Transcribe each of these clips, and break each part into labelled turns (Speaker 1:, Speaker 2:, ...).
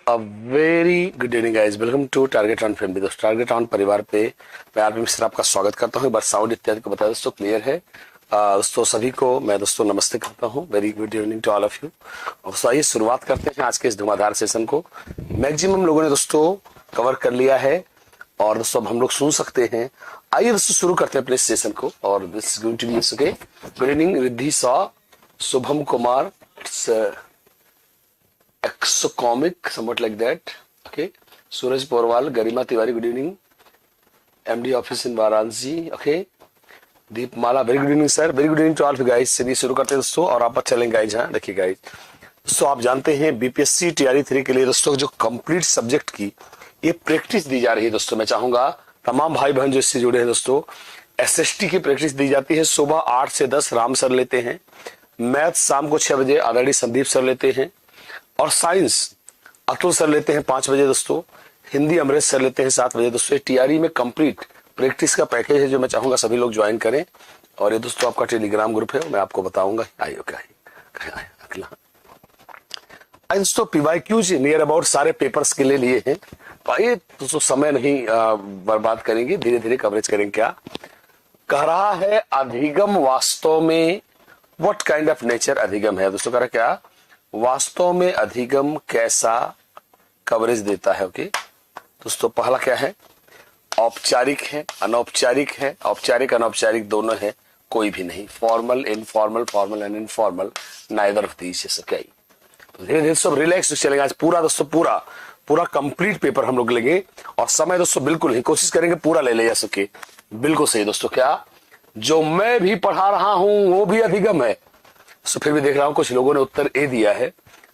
Speaker 1: A very good evening guys, welcome to target on family. दोस्तों target on परिवार पे मैं आरपी मिश्रा आपका स्वागत करता हूं। एक बार साउंड इत्यादि को बताया दोस्तों क्लियर है। दोस्तों सभी को मैं दोस्तों नमस्ते करता हूं। Very good evening to all of you. दोस्तों आइए शुरुआत करते हैं आज के इस धुआंधार सेशन को। मैक्सिमम लोगों ने दोस्तों कवर कर लिया है और दोस्तों अब हम लोग सुन सकते हैं। आइए दोस्तों शुरू करते हैं अपने सेशन को। और this is going to be okay. Good evening Riddhi सा, शुभम कुमार, एक्सोकॉमिक somewhat like that. Okay. Suraj Porwal, Garima Tiwari, good evening. MD office in Varanasi. Okay. Deepmala, very good evening sir, very good evening to all guys. चलिए शुरू करते हैं दोस्तों और आप चलेंगे गाइज। हाँ देखिए गाइज, दोस्तों आप जानते हैं बीपीएससी टीआरई 3 के लिए दोस्तों जो कंप्लीट सब्जेक्ट की ये प्रैक्टिस दी जा रही है। दोस्तों मैं चाहूंगा तमाम भाई बहन जो इससे जुड़े हैं दोस्तों, एसएसटी की प्रैक्टिस दी जाती है। सुबह 8 से 10 राम सर लेते हैं, मैथ शाम को 6 बजे आदरणीय संदीप सर लेते हैं, और साइंस अतुल सर लेते हैं 5 बजे दोस्तों, हिंदी अमरेश सर लेते हैं 7 बजे दोस्तों। टीआरई में कंप्लीट प्रैक्टिस का पैकेज है जो मैं चाहूंगा सभी लोग ज्वाइन करें। और ये दोस्तों आपका टेलीग्राम ग्रुप है, मैं आपको बताऊंगा। आइए क्या अगला दोस्तों पीवाईक्यूज नियर अबाउट सारे पेपर्स के लिए लिए हैं। तो आइए दोस्तों समय नहीं बर्बाद करेंगे, धीरे धीरे कवरेज करेंगे। क्या कह रहा है अधिगम वास्तव में व्हाट काइंड ऑफ नेचर अधिगम है दोस्तों। कह रहा क्या वास्तव में अधिगम कैसा कवरेज देता है। ओके दोस्तों, पहला क्या है, औपचारिक है, अनौपचारिक है। औपचारिक अनौपचारिक दोनों है, कोई भी नहीं। Formal, informal, formal and informal, neither of these. क्या ही तो धीरे धीरे सब रिलैक्स चलेंगे। आज पूरा दोस्तों पूरा कंप्लीट पेपर हम लोग लेंगे और समय दोस्तों बिल्कुल ही कोशिश करेंगे पूरा ले जा सके। बिल्कुल सही दोस्तों। क्या जो मैं भी पढ़ा रहा हूं वो भी अधिगम है। तो फिर भी देख रहा हूं कुछ लोगों ने उत्तर ए दिया है।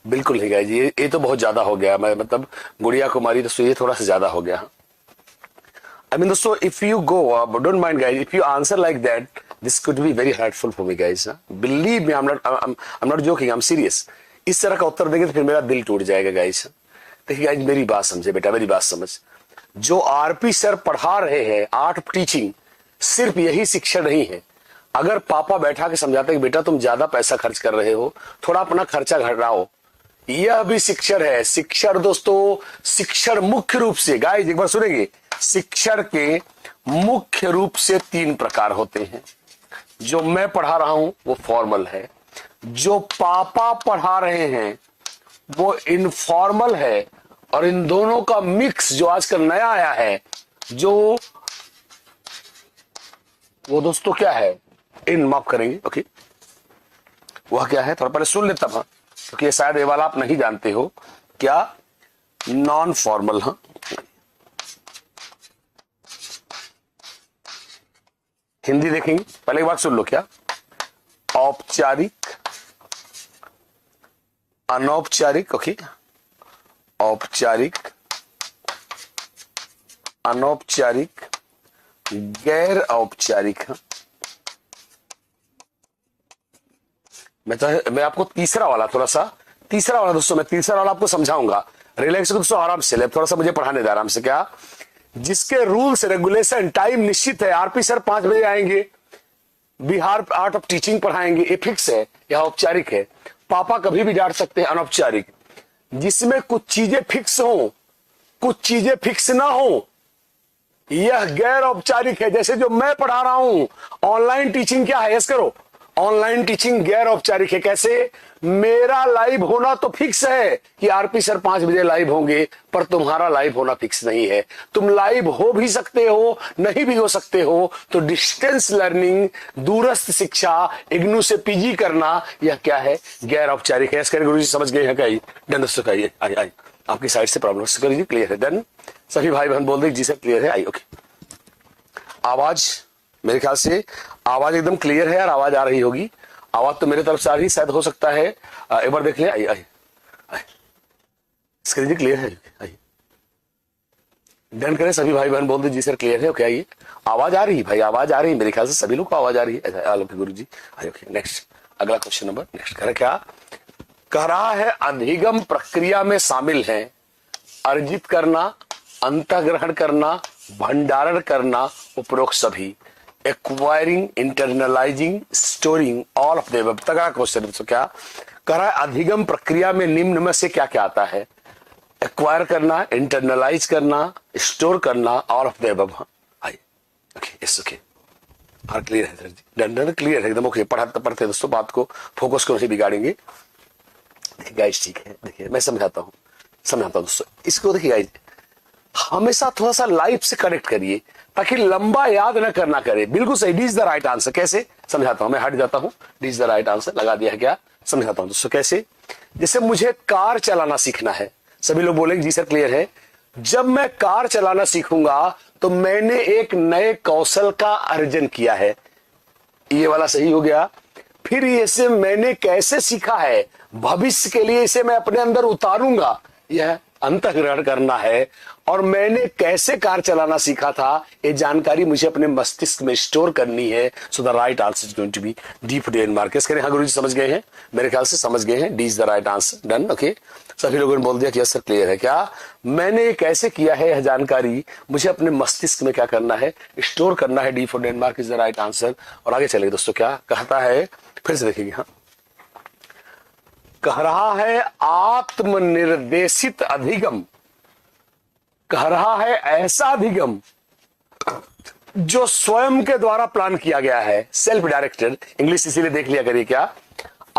Speaker 1: बिल्कुल नहीं गाइज, ये तो बहुत ज्यादा हो गया। मैं मतलब गुड़िया कुमारी दोस्तों ये थोड़ा सा ज्यादा हो गया। आई मीन दोस्तों if you go don't mind guys, if you answer like that this could be very helpful for me guys. Believe me, I am not joking, I am serious. इस तरह का उत्तर देंगे तो फिर मेरा दिल टूट जाएगा गाइज। देखिए गाइज मेरी बात समझे बेटा, मेरी बात समझ। जो आरपी सर पढ़ा रहे हैं आर्ट टीचिंग, सिर्फ यही शिक्षण नहीं है। अगर पापा बैठा के समझाते कि बेटा तुम ज्यादा पैसा खर्च कर रहे हो, थोड़ा अपना खर्चा घटाओ, यह भी शिक्षण है। शिक्षण दोस्तों, शिक्षण मुख्य रूप से गाइस एक बार सुनेंगे, शिक्षण के मुख्य रूप से 3 प्रकार होते हैं। जो मैं पढ़ा रहा हूं वो फॉर्मल है, जो पापा पढ़ा रहे हैं वो इनफॉर्मल है, और इन दोनों का मिक्स जो आजकल नया आया है जो वो दोस्तों क्या है, इन माफ करेंगे। ओके वह क्या है, थोड़ा पहले सुन लेता हूं क्योंकि ये शायद ये वाला आप नहीं जानते हो। क्या नॉन फॉर्मल। हाँ हिंदी देखेंगे, पहले एक बात सुन लो। क्या औपचारिक, अनौपचारिक। ओके औपचारिक, अनौपचारिक, गैर औपचारिक। मैं आपको तीसरा वाला दोस्तों, मैं तीसरा वाला आपको समझाऊंगा। रिलैक्स दोस्तों, आराम से ले, थोड़ा सा मुझे पढ़ाने दे आराम से। क्या जिसके रूल्स रेगुलेशन टाइम निश्चित है। आरपी सर 5 बजे आएंगे, बिहार आर्ट ऑफ टीचिंग पढ़ाएंगे, ये फिक्स है या औपचारिक है। पापा कभी भी डांट सकते हैं, अनौपचारिक। जिसमें कुछ चीजें फिक्स हो, कुछ चीजें फिक्स ना हो, यह गैर औपचारिक है। जैसे जो मैं पढ़ा रहा हूं ऑनलाइन टीचिंग, क्या है, यस करो, ऑनलाइन टीचिंग गैर औपचारिक है। कैसे, मेरा लाइव होना तो फिक्स है कि आरपी सर 5 बजे लाइव होंगे, पर तुम्हारा लाइव होना फिक्स नहीं है। तुम लाइव हो भी सकते हो, नहीं भी हो सकते हो। तो डिस्टेंस लर्निंग, दूरस्थ शिक्षा, इग्नू से पीजी करना, यह क्या है, गैर औपचारिक है। गुरु जी समझ गए हैं क्या? डन दोस्तों, आइए आइए आपकी साइड से प्रॉब्लम करिए, क्लियर है? डन सभी भाई बहन बोल दे जी सर क्लियर है। आई ओके, आवाज मेरे ख्याल से आवाज एकदम क्लियर है यार, आवाज आ रही होगी। आवाज तो मेरे तरफ से आ रही, शायद हो सकता है एक बार देख ले। आई स्क्रीन क्लियर है? आई डन करें सभी भाई बहन बोल दे जी सर क्लियर है। ओके आइए, आवाज आ रही भाई, आवाज आ रही, मेरे ख्याल से सभी लोग को आवाज आ रही है। आलोक गुरु जी आई ओके। नेक्स्ट अगला क्वेश्चन नंबर नेक्स्ट क्या कह रहा है, अधिगम प्रक्रिया में शामिल है अर्जित करना, अंतःग्रहण करना, भंडारण करना, उपरोक्त सभी। Acquiring, internalising, storing, all of the above. तगड़ा क्वेश्चन। तो क्या कह रहा है, अधिगम प्रक्रिया में निम्न में से क्या क्या आता है? एक्वायर करना, इंटरनलाइज करना, स्टोर करना, ऑल ऑफ द अबव। आइए, ओके, यस, ओके, और क्लियर है सर जी, डन, क्लियर है एकदम, ओके। पढ़ते पढ़ते दोस्तों बात को, फोकस को नहीं बिगाड़ेंगे। देखिए गाइस, ठीक है, देखिए मैं समझाता हूँ दोस्तों इसको। देखिए गाइस, हमेशा थोड़ा सा लाइफ से कनेक्ट करिए ताकि लंबा याद न करना करे। बिल्कुल सही, D is the right answer. कैसे समझाता हूं, मैं हट जाता हूं, D is the right answer लगा दिया है क्या, समझाता हूं दोस्तों कैसे। जैसे मुझे कार चलाना सीखना है, सभी लोग बोलेंगे जी सर क्लियर है। जब मैं कार चलाना सीखूंगा तो मैंने एक नए कौशल का अर्जन किया है, ये वाला सही हो गया। फिर इसे मैंने कैसे सीखा है, भविष्य के लिए इसे मैं अपने अंदर उतारूंगा, यह अंतःग्रहण करना है। और मैंने कैसे कार चलाना सीखा था, ये जानकारी मुझे अपने मस्तिष्क में स्टोर करनी है। So the right answer is going to be D for Denmark. हाँ गुरुजी समझ गए हैं, मेरे ख्याल से समझ गए हैं, D is the right answer, done, okay. सभी लोगों ने बोल दिया कि सर क्लियर है क्या, मैंने कैसे किया है, यह जानकारी मुझे अपने मस्तिष्क में क्या करना है, स्टोर करना है। D for Denmark is the right answer. और आगे चलेंगे दोस्तों, क्या कहता है, फिर से देखिए, हाँ कह रहा है आत्मनिर्देशित अधिगम, कह रहा है ऐसा अधिगम जो स्वयं के द्वारा प्लान किया गया है, सेल्फ डायरेक्टेड। इंग्लिश इसीलिए देख लिया करिए, क्या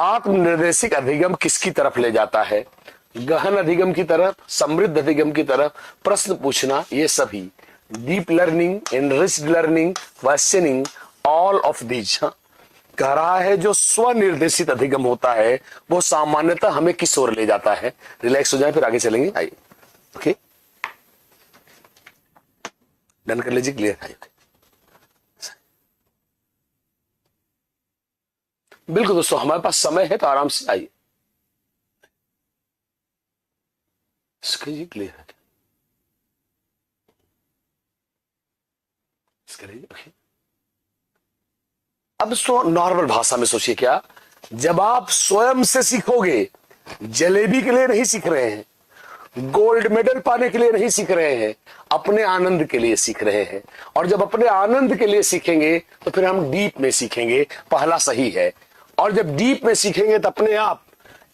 Speaker 1: आत्मनिर्देशित अधिगम किसकी तरफ ले जाता है, गहन अधिगम की तरफ, समृद्ध अधिगम की तरफ, प्रश्न पूछना, ये सभी deep learning, enriched learning, questioning, all of these. कह रहा है जो स्वनिर्देशित अधिगम होता है वो सामान्यतः हमें किस ओर ले जाता है। रिलैक्स हो जाए, फिर आगे चलेंगे, आइए, ओके, डन कर लीजिए, क्लियर है। बिल्कुल दोस्तों, हमारे पास समय है तो आराम से आइए, क्लियर है, ओके। अब नॉर्मल भाषा में सोचिए, क्या जब आप स्वयं से सीखोगे, जलेबी के लिए नहीं सीख रहे हैं, गोल्ड मेडल पाने के लिए नहीं सीख रहे हैं, अपने आनंद के लिए सीख रहे हैं। और जब अपने आनंद के लिए सीखेंगे तो फिर हम डीप में सीखेंगे, पहला सही है। और जब डीप में सीखेंगे तो अपने आप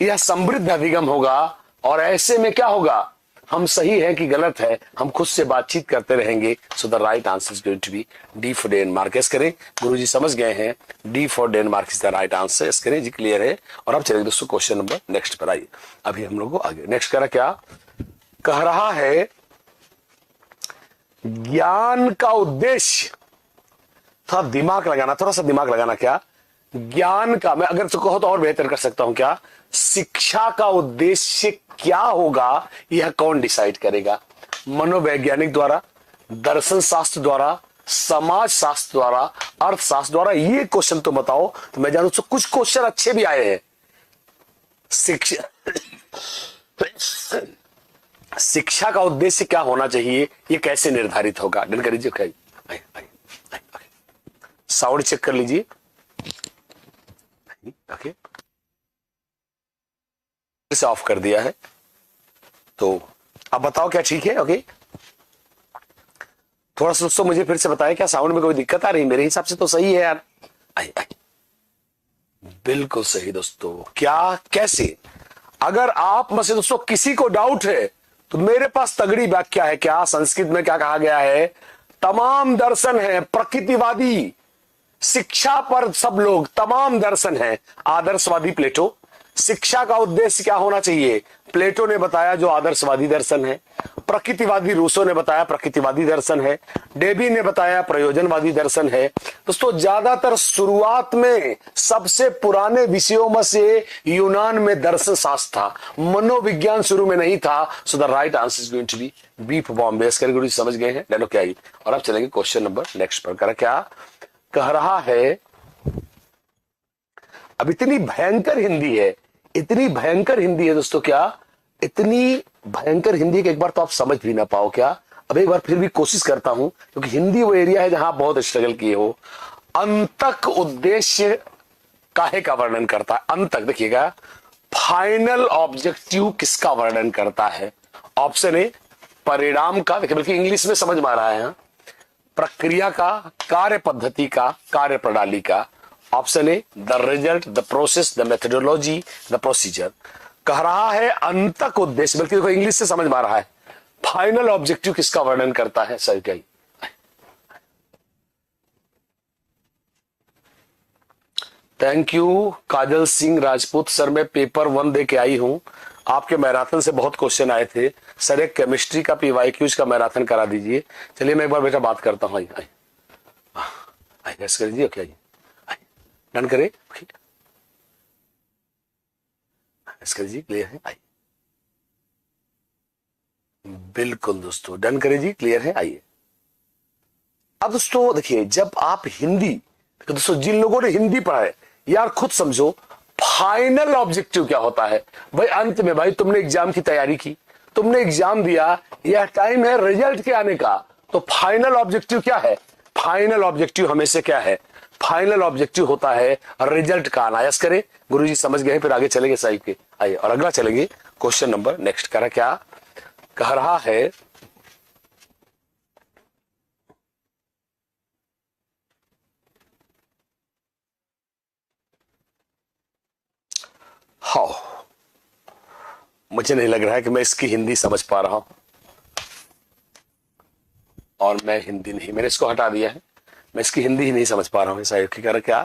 Speaker 1: यह समृद्ध अधिगम होगा। और ऐसे में क्या होगा, हम सही है कि गलत है, हम खुद से बातचीत करते रहेंगे। So the right answer is going to be D for Denmark. Yes करें, गुरुजी समझ गए हैं, D for Denmark is the right answer. Yes करें जी, क्लियर है। और अब चलेंगे दोस्तों क्वेश्चन नंबर नेक्स्ट पर। आइए, अभी हम लोग आगे नेक्स्ट करा, क्या कह रहा है, ज्ञान का उद्देश्य, थोड़ा दिमाग लगाना, थोड़ा सा दिमाग लगाना, क्या ज्ञान का, मैं अगर तो कहो तो और बेहतर कर सकता हूं, क्या शिक्षा का उद्देश्य क्या होगा, यह कौन डिसाइड करेगा, मनोवैज्ञानिक द्वारा, दर्शन शास्त्र द्वारा, समाज शास्त्र द्वारा, अर्थशास्त्र द्वारा, ये क्वेश्चन तो बताओ। तो मैं जानू तो कुछ क्वेश्चन अच्छे भी आए हैं। शिक्षा का उद्देश्य क्या होना चाहिए, ये कैसे निर्धारित होगा, डन कर लीजिए, साउंड चेक कर लीजिए, ओके, से ऑफ कर दिया है। तो अब बताओ क्या ठीक है, ओके। थोड़ा सा दोस्तों मुझे फिर से बताएं, क्या साउंड में कोई दिक्कत आ रही, मेरे हिसाब से तो सही है यार। आई बिल्कुल सही दोस्तों, क्या कैसे, अगर आप में से दोस्तों किसी को डाउट है तो मेरे पास तगड़ी व्याख्या है। क्या संस्कृत में क्या कहा गया है, तमाम दर्शन है प्रकृतिवादी, शिक्षा पर सब लोग, तमाम दर्शन है आदर्शवादी। प्लेटो, शिक्षा का उद्देश्य क्या होना चाहिए, प्लेटो ने बताया जो आदर्शवादी दर्शन है। प्रकृतिवादी रूसो ने बताया प्रकृतिवादी दर्शन है। डेबी ने बताया प्रयोजनवादी दर्शन है। दोस्तों ज्यादातर शुरुआत में सबसे पुराने विषयों में से यूनान में दर्शन शास्त्र था, मनोविज्ञान शुरू में नहीं था। So the right answer is going to be B for Bombay. गुरु समझ गए हैं, लेनो क्या ही। और अब चलेंगे क्वेश्चन नंबर नेक्स्ट पर। कर क्या कह रहा है, अब इतनी भयंकर हिंदी है, इतनी भयंकर हिंदी है दोस्तों, क्या इतनी भयंकर हिंदी कि एक बार तो आप समझ भी ना पाओ। क्या अब एक बार फिर भी कोशिश करता हूं, क्योंकि हिंदी वो एरिया है जहां आप बहुत स्ट्रगल किए हो। अंतक उद्देश्य काहे का वर्णन करता है, अंतक देखिएगा, फाइनल ऑब्जेक्टिव किसका वर्णन करता है। ऑप्शन ए परिणाम का, देखिए बल्कि इंग्लिश में समझ में आ रहा है, प्रक्रिया का, कार्य पद्धति का, कार्य प्रणाली का। Option A the result, the process, the methodology, the procedure. कह रहा है अंतक उद्देश्य, बल्कि देखो इंग्लिश से समझ में आ रहा है, फाइनल ऑब्जेक्टिव किसका वर्णन करता है सर? क्या? Thank you Kajal Singh Rajput. Sir मैं पेपर 1 दे के आई हूं, आपके मैराथन से बहुत क्वेश्चन आए थे सर, एक केमिस्ट्री का PYQs का मैराथन करा दीजिए। चलिए मैं एक बार बेटा बात करता हूँ। आइए कर दीजिए। ओके आइए, डन करे, कर दीजिए, क्लियर है? आइए, बिल्कुल दोस्तों डन करे जी, क्लियर है? आइए। अब दोस्तों देखिए, जब आप हिंदी, तो दोस्तों जिन लोगों ने हिंदी पढ़ा है यार खुद समझो, फाइनल ऑब्जेक्टिव क्या होता है भाई? अंत में भाई तुमने एग्जाम की तैयारी की, तुमने एग्जाम दिया, यह टाइम है रिजल्ट के आने का, तो फाइनल ऑब्जेक्टिव क्या है? फाइनल ऑब्जेक्टिव हमेशा क्या है? फाइनल ऑब्जेक्टिव होता है रिजल्ट का आना। यस करें, गुरुजी समझ गए, फिर आगे चलेंगे साहिब के। आइए और अगला चलेंगे, क्वेश्चन नंबर नेक्स्ट करा क्या कह रहा है? हाँ, मुझे नहीं लग रहा है कि मैं इसकी हिंदी समझ पा रहा हूं, और मैं हिंदी नहीं, मैंने इसको हटा दिया है, मैं इसकी हिंदी ही नहीं समझ पा रहा हूं। साहिब की क्या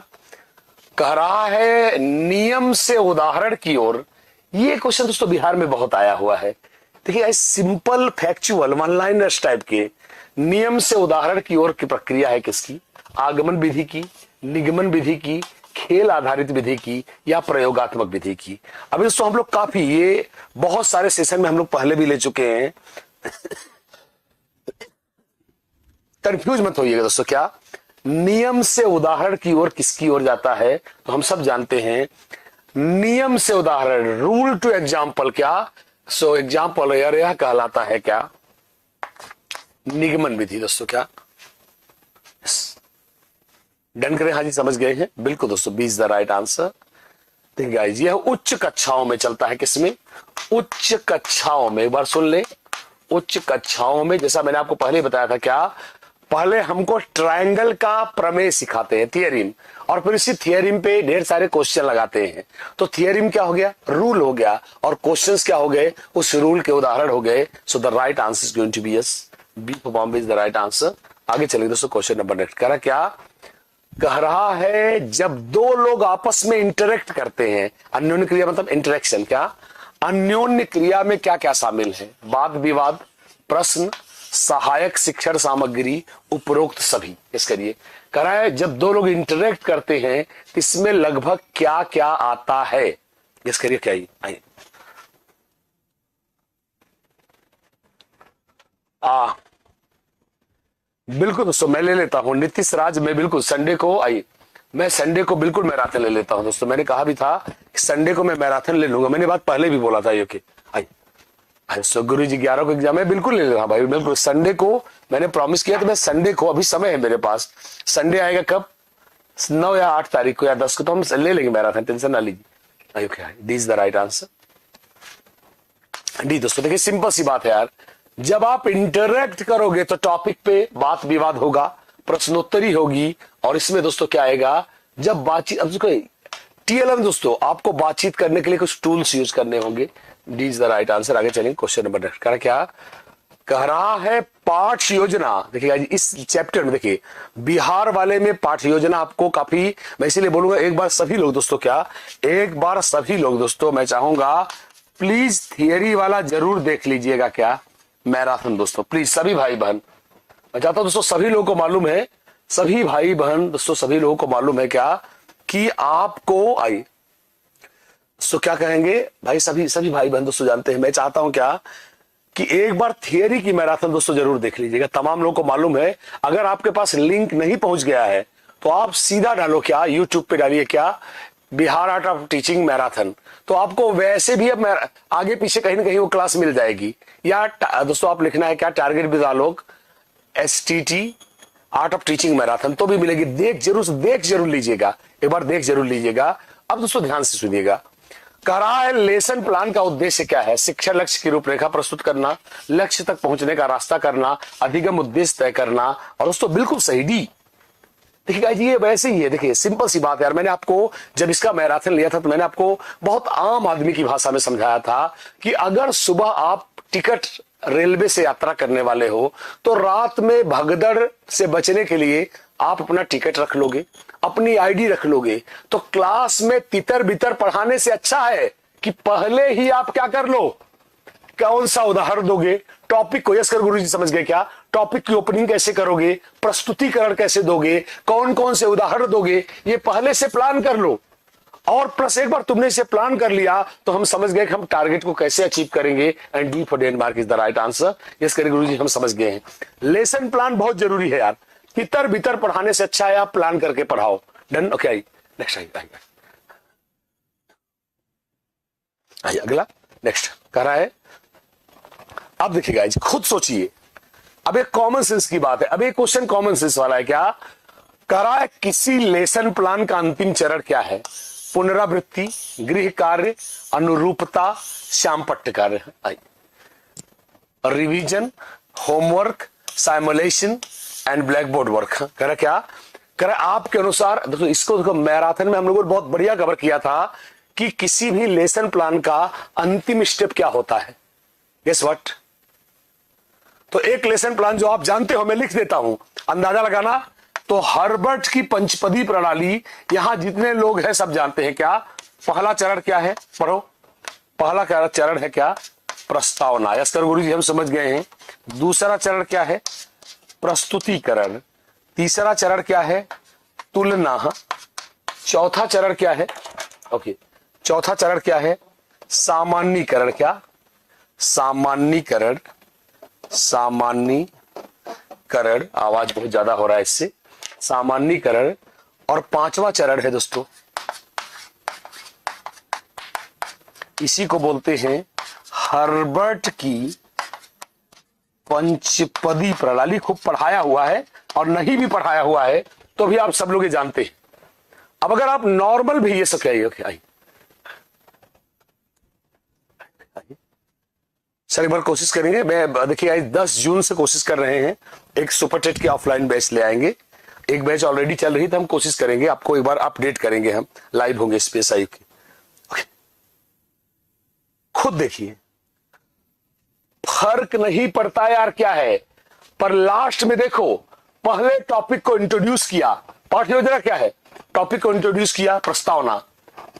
Speaker 1: कह रहा है? नियम से उदाहरण की ओर। ये क्वेश्चन दोस्तों बिहार में बहुत आया हुआ है। देखिए simple factual one liners type के, नियम से उदाहरण की ओर की प्रक्रिया है किसकी? आगमन विधि की, निगमन विधि की, खेल आधारित विधि की, या प्रयोगात्मक विधि की? अभी दोस्तों हम लोग काफी, ये बहुत सारे सेशन में हम लोग पहले भी ले चुके हैं, कंफ्यूज मत होइएगा दोस्तों। क्या नियम से उदाहरण की ओर किसकी ओर जाता है? तो हम सब जानते हैं नियम से उदाहरण, रूल टू एग्जाम्पल, क्या सो एग्जाम्पल यार यह कहलाता है क्या? निगमन विधि दोस्तों। क्या डन करें? हाँ जी समझ गए हैं, बिल्कुल दोस्तों, B is the right answer. देखिए गाइस, यह उच्च कक्षाओं में चलता है। किसमें? उच्च कक्षाओं में। एक बार सुन ले, उच्च कक्षाओं में, जैसा मैंने आपको पहले बताया था, क्या पहले हमको ट्रायंगल का प्रमेय सिखाते हैं, थियरिम, और फिर इसी थियरिम पे ढेर सारे क्वेश्चन लगाते हैं। तो थियरिम क्या हो गया? रूल हो गया, और क्वेश्चंस क्या हो गए? उस रूल के उदाहरण हो गए। So the right answer is going to be yes, B for Bombay is the right answer. आगे चलेंगे दोस्तों, क्वेश्चन नंबर नेक्स्ट कह रहा क्या कह रहा है? जब दो लोग आपस में इंटरेक्ट करते हैं, अन्योन्य क्रिया मतलब इंटरेक्शन, क्या अन्योन्य क्रिया में क्या क्या शामिल है? वाद विवाद, प्रश्न, सहायक शिक्षण सामग्री, उपरोक्त सभी। इस करिए कह रहा है जब दो लोग इंटरेक्ट करते हैं इसमें लगभग क्या क्या आता है? इस करिए क्या ही आइए। बिल्कुल दोस्तों मैं ले लेता हूं नीतीश राज, मैं बिल्कुल संडे को आई, मैं संडे को बिल्कुल मैराथन ले लेता हूं दोस्तों। मैंने कहा भी था कि संडे को मैं मैराथन ले लूंगा, मैंने बात पहले भी बोला था ये कि आई सो गुरु जी 11 को एग्जाम है, बिल्कुल ले लेगा भाई, बिल्कुल संडे को मैंने प्रॉमिस किया, तो मैं संडे को, अभी समय है मेरे पास, संडे आएगा कब? 9 या 8 तारीख को या 10 को, तो हम ले लेंगे मैराथन, टेंशन ना लीजिए। Okay, D is the right answer, D. दोस्तों देखिए सिंपल सी बात है यार, जब आप इंटरेक्ट करोगे तो टॉपिक पे बात विवाद होगा, प्रश्नोत्तरी होगी, और इसमें दोस्तों क्या आएगा? जब बातचीत, अब TLM दोस्तों आपको बातचीत करने के लिए कुछ टूल्स यूज करने होंगे। D is the right answer. आगे चलेंगे, क्वेश्चन नंबर नेक्स्ट क्या कह रहा है? पाठ योजना। देखिएगा इस चैप्टर में देखिए बिहार वाले में पाठ योजना आपको काफी, मैं इसीलिए बोलूंगा एक बार सभी लोग दोस्तों, क्या एक बार सभी लोग दोस्तों, मैं चाहूंगा प्लीज थियरी वाला जरूर देख लीजिएगा, क्या मैराथन दोस्तों, प्लीज सभी भाई बहन, मैं चाहता हूं दोस्तों सभी लोगों को मालूम है, सभी भाई बहन दोस्तों, सभी लोगों को मालूम है क्या कि आपको आई तो क्या कहेंगे भाई, सभी भाई बहन दोस्तों जानते हैं। मैं चाहता हूं क्या कि एक बार थियरी की मैराथन दोस्तों जरूर देख लीजिएगा, तमाम लोगों को मालूम है। अगर आपके पास लिंक नहीं पहुंच गया है तो आप सीधा डालो, क्या यूट्यूब पे डालिए, क्या Bihar art of teaching marathon, तो आपको वैसे भी अब आगे पीछे कहीं ना कहीं वो क्लास मिल जाएगी। या दोस्तों आप लिखना है क्या, target with Alok STT art of teaching marathon, तो भी मिलेगी। देख जरूर लीजिएगा, एक बार देख जरूर लीजिएगा। अब दोस्तों ध्यान से सुनिएगा, कह रहा है लेसन प्लान का उद्देश्य क्या है? शिक्षा लक्ष्य की रूपरेखा प्रस्तुत करना, लक्ष्य तक पहुंचने का रास्ता करना, अधिगम उद्देश्य तय करना, और दोस्तों बिल्कुल सही डी, देखिए गाइस ये वैसे ही है, देखिए सिंपल सी बात है यार। मैंने आपको जब इसका मैराथन लिया था तो मैंने आपको बहुत आम आदमी की भाषा में समझाया था कि अगर सुबह आप टिकट रेलवे से यात्रा करने वाले हो तो रात में भगदड़ से बचने के लिए आप अपना टिकट रख लोगे, अपनी आईडी रख लोगे, तो क्लास में तितर बितर पढ़ाने से अच्छा है कि पहले ही आप क्या कर लो, कौन सा उदाहरण दोगे, टॉपिक को, यस कर गुरुजी समझ गए क्या, टॉपिक की ओपनिंग कैसे करोगे, प्रस्तुतिकरण कैसे दोगे, कौन कौन से उदाहरण दोगे, ये पहले से प्लान कर लो। और प्लस एक बार तुमने इसे प्लान कर लिया तो हम समझ गए कि हम टारगेट को कैसे अचीव करेंगे। And D for Denmark is the right answer. Yes करें गुरुजी, हम समझ गए हैं। लेसन प्लान बहुत जरूरी है यार, तितर बितर पढ़ाने से अच्छा है आप प्लान करके पढ़ाओ। Done, okay. I next, I अगला नेक्स्ट कह रहा है। अब देखिए गाइस खुद सोचिए, अब एक कॉमन सेंस की बात है, अब एक क्वेश्चन कॉमन सेंस वाला है। क्या कह रहा है, किसी लेसन प्लान का अंतिम चरण क्या है? पुनरावृत्ति, गृह कार्य, अनुरूपता, श्याम पट्ट कार्य। Revision, homework, simulation and black board work. कह रहा क्या, कह रहा आपके अनुसार, देखो इसको देखो मैराथन में हम लोगों ने बहुत बढ़िया कवर किया था कि किसी भी लेसन प्लान का अंतिम स्टेप क्या होता है। Guess what? तो एक लेसन प्लान जो आप जानते हो मैं लिख देता हूं, अंदाजा लगाना। तो हर्बर्ट की पंचपदी प्रणाली, यहां जितने लोग हैं सब जानते हैं। क्या पहला चरण क्या है? पढ़ो। पहला चरण है क्या? प्रस्तावना। यस्कर गुरुजी हम समझ गए हैं। दूसरा चरण क्या है? प्रस्तुतिकरण। तीसरा चरण क्या है? तुलना। चौथा चरण क्या है? ओके, चौथा चरण क्या है? सामान्यीकरण। क्या? सामान्यीकरण। सामान्यीकरण, आवाज बहुत ज्यादा हो रहा है इससे। सामान्यीकरण। और पांचवा चरण है दोस्तों, इसी को बोलते हैं हर्बर्ट की पंचपदी प्रणाली। खूब पढ़ाया हुआ है और नहीं भी पढ़ाया हुआ है तो भी आप सब लोग ये जानते हैं। अब अगर आप नॉर्मल भी ये सब आई सर एक बार कोशिश करेंगे। मैं देखिए आज 10 जून से कोशिश कर रहे हैं, एक सुपर टेट के ऑफलाइन बैच ले आएंगे। एक बैच ऑलरेडी चल रही, तो हम कोशिश करेंगे आपको एक बार अपडेट करेंगे, हम लाइव होंगे स्पेस आयु की। खुद देखिए फर्क नहीं पड़ता यार क्या है, पर लास्ट में देखो पहले टॉपिक को इंट्रोड्यूस किया, पाठ योजना क्या है, टॉपिक को इंट्रोड्यूस किया प्रस्तावना,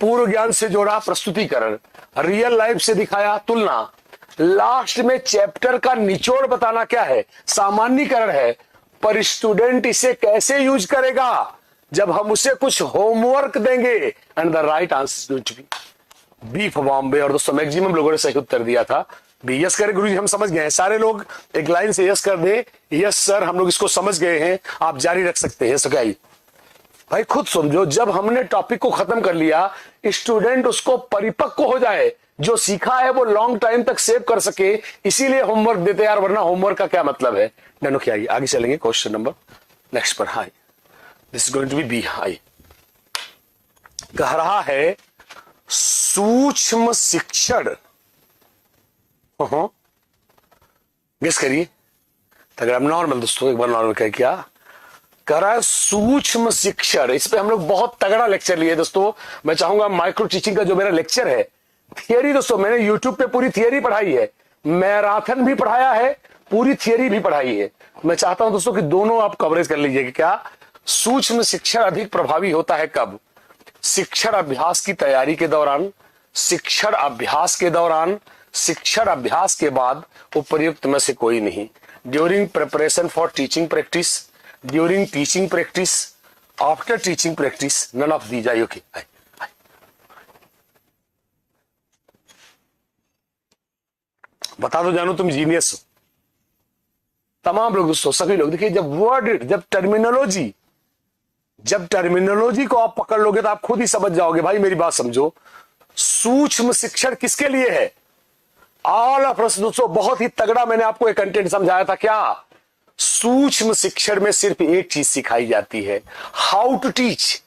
Speaker 1: पूर्व ज्ञान से जोड़ा प्रस्तुतिकरण, रियल लाइफ से दिखाया तुलना, लास्ट में चैप्टर का निचोड़ बताना क्या है, सामान्यीकरण है। पर स्टूडेंट इसे कैसे यूज करेगा? जब हम उसे कुछ होमवर्क देंगे। And the right answer is going to be for Bombay. और दोस्तों मैक्सिमम लोगों ने सही उत्तर दिया था बी। यस करें गुरुजी, हम समझ गए हैं। सारे लोग एक लाइन से यस कर दे, यस सर हम लोग इसको समझ गए हैं, आप जारी रख सकते हैं। सकाई भाई खुद समझो, जब हमने टॉपिक को खत्म कर लिया, स्टूडेंट उसको परिपक्व हो जाए, जो सीखा है वो लॉन्ग टाइम तक सेव कर सके, इसीलिए होमवर्क देते यार, वरना होमवर्क का क्या मतलब है। ननो क्या आगे चलेंगे क्वेश्चन नंबर नेक्स्ट पर। Hi this is going to be B. Hi कह रहा है सूक्ष्म शिक्षण, गेस करिए। अगर आप नॉर्मल दोस्तों एक बार नॉर्मल क्या कह रहा है सूक्ष्म शिक्षण। इस पे हम लोग बहुत तगड़ा लेक्चर लिए दोस्तों। मैं चाहूंगा माइक्रो टीचिंग का जो मेरा लेक्चर है, थियरी दोस्तों मैंने यूट्यूब पे पूरी थियरी पढ़ाई है, मैराथन भी पढ़ाया है, पूरी थियरी भी पढ़ाई है। मैं चाहता हूं दोस्तों कि दोनों आप कवरेज कर लीजिए। क्या सूक्ष्म शिक्षण अधिक प्रभावी होता है कब? शिक्षण अभ्यास की तैयारी के दौरान, शिक्षण अभ्यास के दौरान, शिक्षण अभ्यास के बाद, उपर्युक्त में से कोई नहीं। During preparation for teaching practice, during teaching practice, after teaching practice, none of these are okay. बता दो जानू तुम जीनियस हो, तमाम लोग दोस्तों, सभी लोग। देखिए जब वर्ड, जब टर्मिनोलॉजी को आप पकड़ लोगे तो आप खुद ही समझ जाओगे। भाई मेरी बात समझो, सूक्ष्म शिक्षण किसके लिए है? ऑल ऑफ अस दोस्तों। बहुत ही तगड़ा मैंने आपको एक कंटेंट समझाया था। क्या सूक्ष्म शिक्षण में सिर्फ एक चीज सिखाई जाती है, हाउ टू टीच।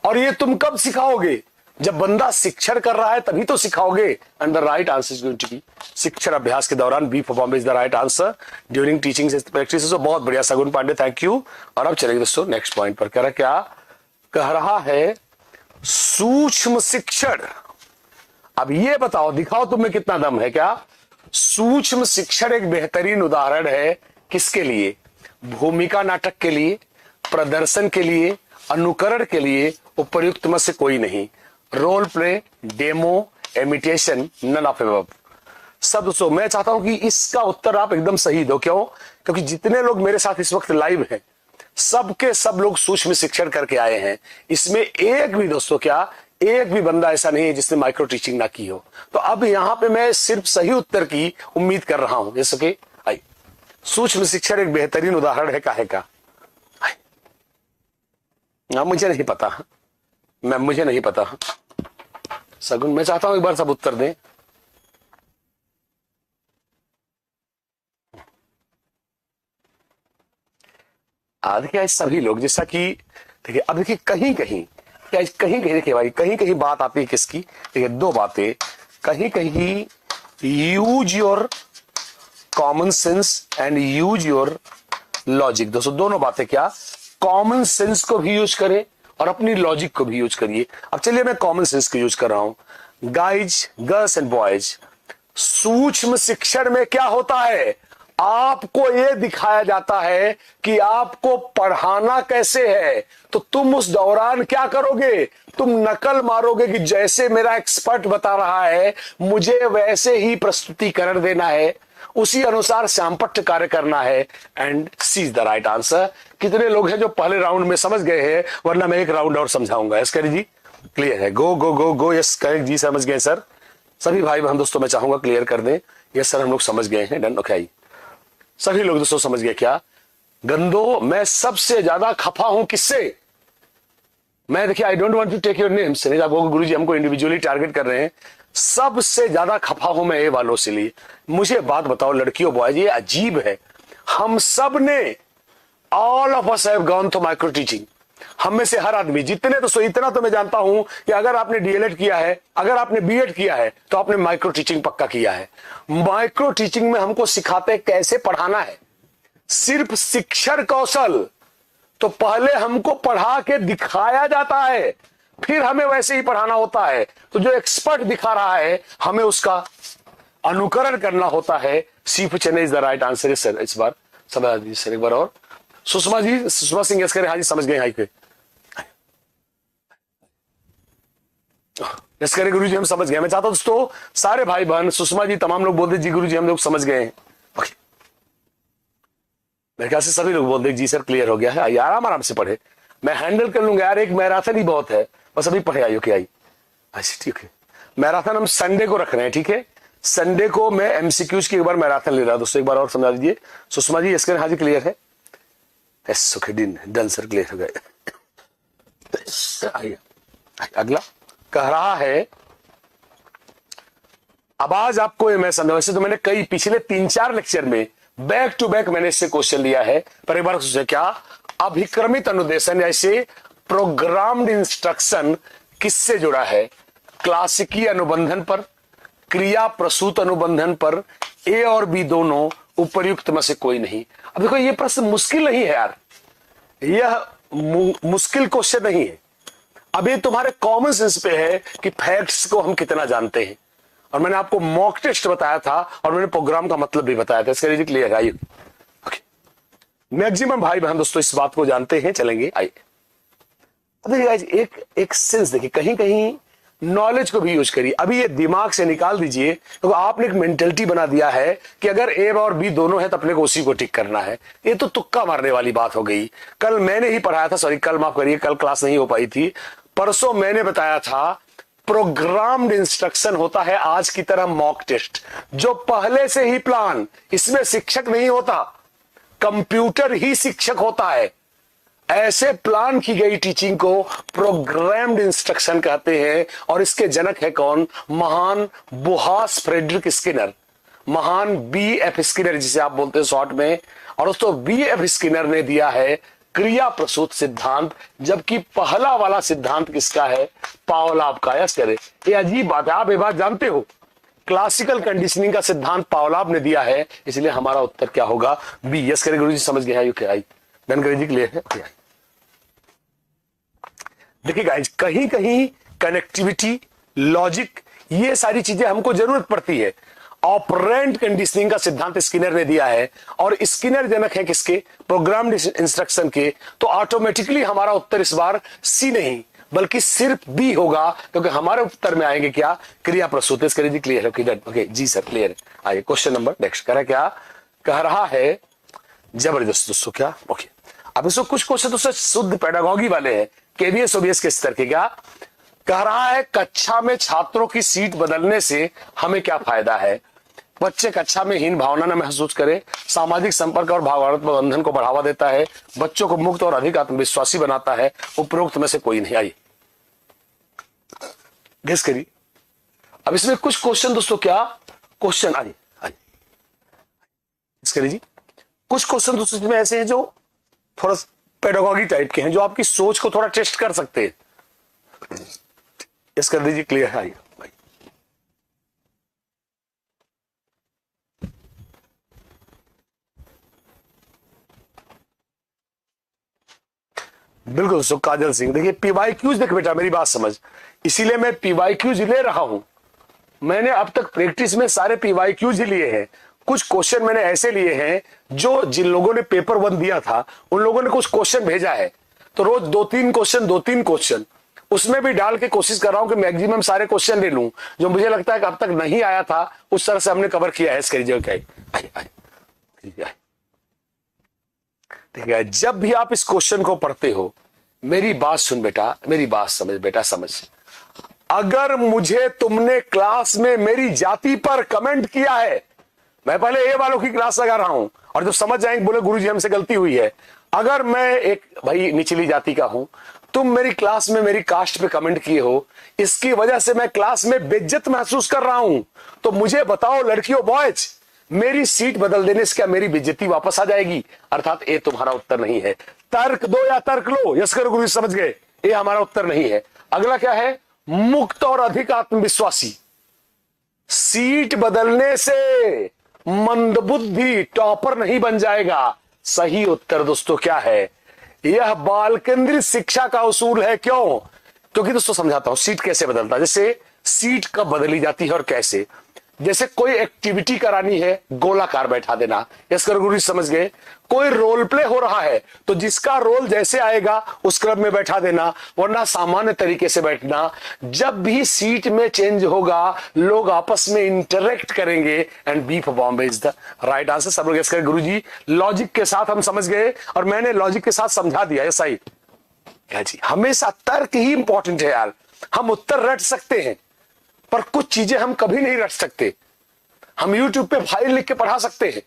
Speaker 1: और ये तुम कब सिखाओगे? जब बंदा शिक्षण कर रहा है तभी तो सिखाओगे। And the right answer is going to be शिक्षण अभ्यास के दौरान B perform is the right answer during teaching practice. बहुत बढ़िया सगुन पांडे, थैंक यू। और अब चलेंगे दोस्तों नेक्स्ट पॉइंट पर। कह रहा है सूक्ष्म शिक्षण। अब ये बताओ, दिखाओ तुम्हें कितना दम है। क्या सूक्ष्म शिक्षण एक बेहतरीन उदाहरण है किसके लिए? भूमिका नाटक के लिए, प्रदर्शन के लिए, अनुकरण के लिए उपयुक्त में से कोई नहीं। Role play, demo, imitation, none of above. सब दोस्तों मैं चाहता हूं कि इसका उत्तर आप एकदम सही दो। क्यों? क्योंकि जितने लोग मेरे साथ इस वक्त लाइव हैं सबके सब लोग सूक्ष्म शिक्षण करके आए हैं। इसमें एक भी दोस्तों एक भी बंदा ऐसा नहीं है जिसने माइक्रो टीचिंग ना की हो। तो अब यहां पे मैं सिर्फ सही उत्तर की उम्मीद कर रहा हूं। जैसे कि आई सूक्ष्म शिक्षण एक बेहतरीन उदाहरण है काहे का? मुझे नहीं पता, मुझे नहीं पता। सगुन मैं चाहता हूं एक बार सब उत्तर दें। देखिए सभी लोग, जैसा कि देखिए अब देखिए कहीं कहीं देखिए भाई कहीं कहीं बात आती है किसकी? देखिए दो बातें। कहीं कहीं use your common sense and use your logic. दोस्तों दोनों बातें, क्या कॉमन सेंस को भी यूज करें और अपनी लॉजिक को भी यूज करिए। अब चलिए मैं कॉमन सेंस को यूज कर रहा हूं। गाइज, गर्ल्स एंड बॉयज, सूक्ष्म शिक्षण में क्या होता है? आपको यह दिखाया जाता है कि आपको पढ़ाना कैसे है। तो तुम उस दौरान क्या करोगे? तुम नकल मारोगे कि जैसे मेरा एक्सपर्ट बता रहा है मुझे वैसे ही प्रस्तुतिकरण देना है, उसी अनुसार श्यामपट्ट कार्य करना है। And C is the right answer. कितने लोग हैं जो पहले राउंड में समझ गए हैं? वरना मैं एक राउंड और समझाऊंगा। यस करी जी, क्लियर है? गो गो गो गो। यस करेक्ट जी, समझ गए सर। सभी भाई बहन दोस्तों मैं चाहूंगा क्लियर कर दें। यस सर हम लोग समझ गए हैं। Done, okay. सभी लोग दोस्तों समझ गए क्या? गंदो, मैं सबसे ज्यादा खफा हूं किससे? मैं देखिए I don't want to take your names, नहीं आपको गुरुजी हमको इंडिविजुअली टारगेट कर रहे हैं। सबसे ज्यादा खफा हूं मैं ए वालों से लिए। मुझे बात बताओ लड़कियों बॉयज, ये अजीब है। हम सब ने all of us have gone through micro teaching. हम में से हर आदमी, जितने तो इतना तो मैं जानता हूं कि अगर आपने डीएलएड किया है, अगर आपने बीएड किया है तो आपने माइक्रो टीचिंग पक्का किया है। माइक्रो टीचिंग में हमको सिखाते कैसे पढ़ाना है, सिर्फ शिक्षण कौशल। तो पहले हमको पढ़ा के दिखाया जाता है, फिर हमें वैसे ही पढ़ाना होता है। तो जो एक्सपर्ट दिखा रहा है हमें उसका अनुकरण करना होता है। C Chennai is the right answer. Sir इस बार समझ दीजिए सर एक बार और। सुषमा जी, सुषमा सिंह यस करें। हाँ जी समझ गए। हाई पे यस करें गुरु जी, हम समझ गए। मैं चाहता हूं दोस्तों सारे भाई बहन, सुषमा जी, तमाम लोग बोलते जी गुरु जी हम लोग समझ गए हैं। मेरे ख्याल से सभी लोग बोलते जी सर क्लियर हो गया है। यार आराम से पढ़े, मैं हैंडल कर लूंगा यार। एक मैराथन ही बहुत है, बस अभी पढ़े आइयो। क्या आई? अच्छा ठीक है। मैराथन हम संडे को रख रहे हैं, ठीक है? संडे को मैं एमसीक्यूज की एक बार मैराथन ले रहा हूं दोस्तों। एक बार और समझा दीजिए। सुषमा जी यस करें। हाँ जी क्लियर है। Yes okay done sir, clear हो गए। आइए अगला कह रहा है, अब आज आपको मैं समझा। वैसे तो मैंने कई पिछले 3-4 लेक्चर में बैक टू बैक मैंने इससे क्वेश्चन लिया है, पर एक बार सोचे क्या अभिक्रमित अनुदेशन ऐसे प्रोग्राम्ड इंस्ट्रक्शन किससे जुड़ा है? क्लासिकी अनुबंधन पर, क्रिया प्रसूत अनुबंधन पर, ए और बी दोनों, उपयुक्त में से कोई नहीं। अब देखो ये प्रश्न मुश्किल नहीं है यार, यह मुश्किल क्वेश्चन नहीं है। अब ये तुम्हारे कॉमन सेंस पे है कि फैक्ट्स को हम कितना जानते हैं। और मैंने आपको मॉक टेस्ट बताया था और मैंने प्रोग्राम का मतलब भी बताया था। इसके लिए क्लियर है? आइए ओके। मैक्सिमम भाई बहन दोस्तों इस बात को जानते हैं। चलेंगे आइए। अब देखिए एक सेंस देखिए, कहीं कहीं नॉलेज को भी यूज करिए। अभी ये दिमाग से निकाल दीजिए, तो आपने एक मेंटेलिटी बना दिया है कि अगर ए और बी दोनों है तो अपने को उसी को टिक करना है। ये तो तुक्का मारने वाली बात हो गई। कल मैंने ही पढ़ाया था, सॉरी कल माफ करिए, कल क्लास नहीं हो पाई थी। परसों मैंने बताया था प्रोग्राम्ड इंस्ट्रक्शन होता है आज की तरह मॉक टेस्ट, जो पहले से ही प्लान। इसमें शिक्षक नहीं होता, कंप्यूटर ही शिक्षक होता है। ऐसे प्लान की गई टीचिंग को प्रोग्राम्ड इंस्ट्रक्शन कहते हैं। और इसके जनक है कौन? महान बुहास फ्रेडरिक स्किनर, महान बी एफ स्किनर जिसे आप बोलते हैं शॉर्ट में। और दोस्तों बी एफ स्किनर ने दिया है क्रिया प्रसूत सिद्धांत, जबकि पहला वाला सिद्धांत किसका है? पावलाव का। यस करे, ये अजीब बात है, आप ये बात जानते हो, क्लासिकल कंडीशनिंग का सिद्धांत पावलाव ने दिया है, इसलिए हमारा उत्तर क्या होगा? बी। यस करे गुरुजी, समझ गए हैं? यू क्या आई डन करे जी, क्लियर है? देखिए गाइस, कहीं कहीं कनेक्टिविटी, लॉजिक, ये सारी चीजें हमको जरूरत पड़ती है। ऑपरेंट कंडीशनिंग का सिद्धांत स्किनर ने दिया है, और स्किनर जनक है किसके? प्रोग्राम्ड इंस्ट्रक्शन के। तो ऑटोमेटिकली हमारा उत्तर इस बार सी नहीं बल्कि सिर्फ बी होगा, क्योंकि हमारे उत्तर में आएंगे क्या? क्रिया प्रसूत। इसके जी क्लियर है? ओके जी सर, क्लियर है। आइए क्वेश्चन नंबर नेक्स्ट। क्या कह रहा है? जबरदस्त दोस्तों, क्या ओके। अब इसको कुछ क्वेश्चन दोस्तों शुद्ध पेडागॉगी वाले हैं, केवीएस ओबीएस के स्तर के। क्या कह रहा है? कक्षा में छात्रों की सीट बदलने से हमें क्या फायदा है? बच्चे कक्षा में हीन भावना न महसूस करें, सामाजिक संपर्क और भावनात्मक बंधन को बढ़ावा देता है, बच्चों को मुक्त और अधिक आत्मविश्वासी बनाता है, उपरोक्त में से कोई नहीं। आइए गेस करिए। अब इसमें कुछ क्वेश्चन दोस्तों, क्या क्वेश्चन, आइए गेस करिए जी। कुछ क्वेश्चन दोस्तों इसमें ऐसे हैं जो थोड़ा पेडागॉगी टाइप के हैं, जो आपकी सोच को थोड़ा टेस्ट कर सकते हैं। इस कर दीजिए, क्लियर है? आइए भाई, बिल्कुल दोस्तों। काजल सिंह, देखिए पीवाई क्यूज, देख बेटा मेरी बात समझ, इसीलिए मैं पीवाई क्यूज ले रहा हूं। मैंने अब तक प्रैक्टिस में सारे पीवाई क्यूज ही लिए हैं। कुछ क्वेश्चन मैंने ऐसे लिए हैं जो जिन लोगों ने पेपर 1 दिया था उन लोगों ने कुछ क्वेश्चन भेजा है, तो रोज 2-3 क्वेश्चन उसमें भी डाल के कोशिश कर रहा हूं कि मैक्सिमम सारे क्वेश्चन ले लूं जो मुझे लगता है कि अब तक नहीं आया था, उस तरह से हमने कवर किया है। इसके लिए ठीक है, जब भी आप इस क्वेश्चन को पढ़ते हो, मेरी बात सुन बेटा, मेरी बात समझ बेटा, समझ। अगर मुझे तुमने क्लास में मेरी जाति पर कमेंट किया है, मैं पहले ए वालों की क्लास लगा रहा हूं, और जब समझ जाएंगे बोले गुरुजी हमसे गलती हुई है। अगर मैं एक भाई निचली जाति का हूं, तुम मेरी क्लास में मेरी कास्ट पे कमेंट किए हो, इसकी वजह से मैं क्लास में बेइज्जत महसूस कर रहा हूं, तो मुझे बताओ लड़कियों, बॉयज, मेरी सीट बदल देने से क्या मेरी बेइज्जती वापस आ जाएगी? अर्थात ए तुम्हारा उत्तर नहीं है। तर्क दो या तर्क लो। यस करो गुरु, समझ गए? ये हमारा उत्तर नहीं है। अगला क्या है? मुक्त और अधिक आत्मविश्वासी। सीट बदलने से मंदबुद्धि टॉपर नहीं बन जाएगा। सही उत्तर दोस्तों क्या है? यह बाल केंद्रित शिक्षा का उसूल है। क्यों? क्योंकि दोस्तों समझाता हूं सीट कैसे बदलता है। जैसे सीट कब बदली जाती है और कैसे? जैसे कोई एक्टिविटी करानी है, गोलाकार बैठा देना। यस करो गुरु, समझ गए? कोई रोल प्ले हो रहा है तो जिसका रोल जैसे आएगा उस क्रम में बैठा देना, वरना सामान्य तरीके से बैठना। जब भी सीट में चेंज होगा लोग आपस में इंटरेक्ट करेंगे, and B for Bombay is the right answer. सब लोग यस करें गुरु जी। लॉजिक के साथ हम समझ गए, और मैंने लॉजिक के साथ समझा दिया। ऐसा ही क्या जी, हमेशा तर्क ही इंपॉर्टेंट है यार। हम उत्तर रट सकते हैं पर कुछ चीजें हम कभी नहीं रट सकते। हम YouTube पे फाइल लिख के पढ़ा सकते हैं।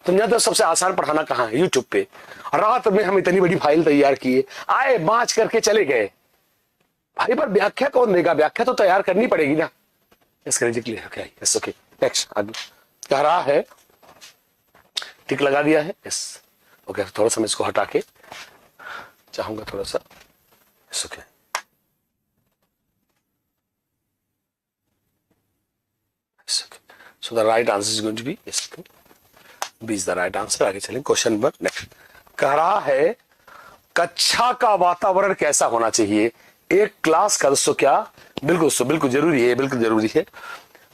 Speaker 1: तुम तो सबसे आसान पढ़ाना कहाँ है? YouTube पे। रात में हम इतनी बड़ी फाइल तैयार किए, आए बाँच करके चले गए भाई, पर व्याख्या कौन देगा? व्याख्या तो तैयार करनी पड़ेगी ना। इसके क्लियर क्या है? यस ओके, नेक्स्ट आगे कह रहा है, टिक लगा दिया है। यस ओके, थोड़ा सा मैं इसको हटा के चाहूंगा थोड़ा सा। Yes okay, so the right answer is going to be yes, B is the right answer। आगे चलें क्वेश्चन नंबर नेक्स्ट। कह रहा है कक्षा का वातावरण कैसा होना चाहिए? एक क्लास का दोस्तों क्या बिल्कुल जरूरी है, बिल्कुल जरूरी है।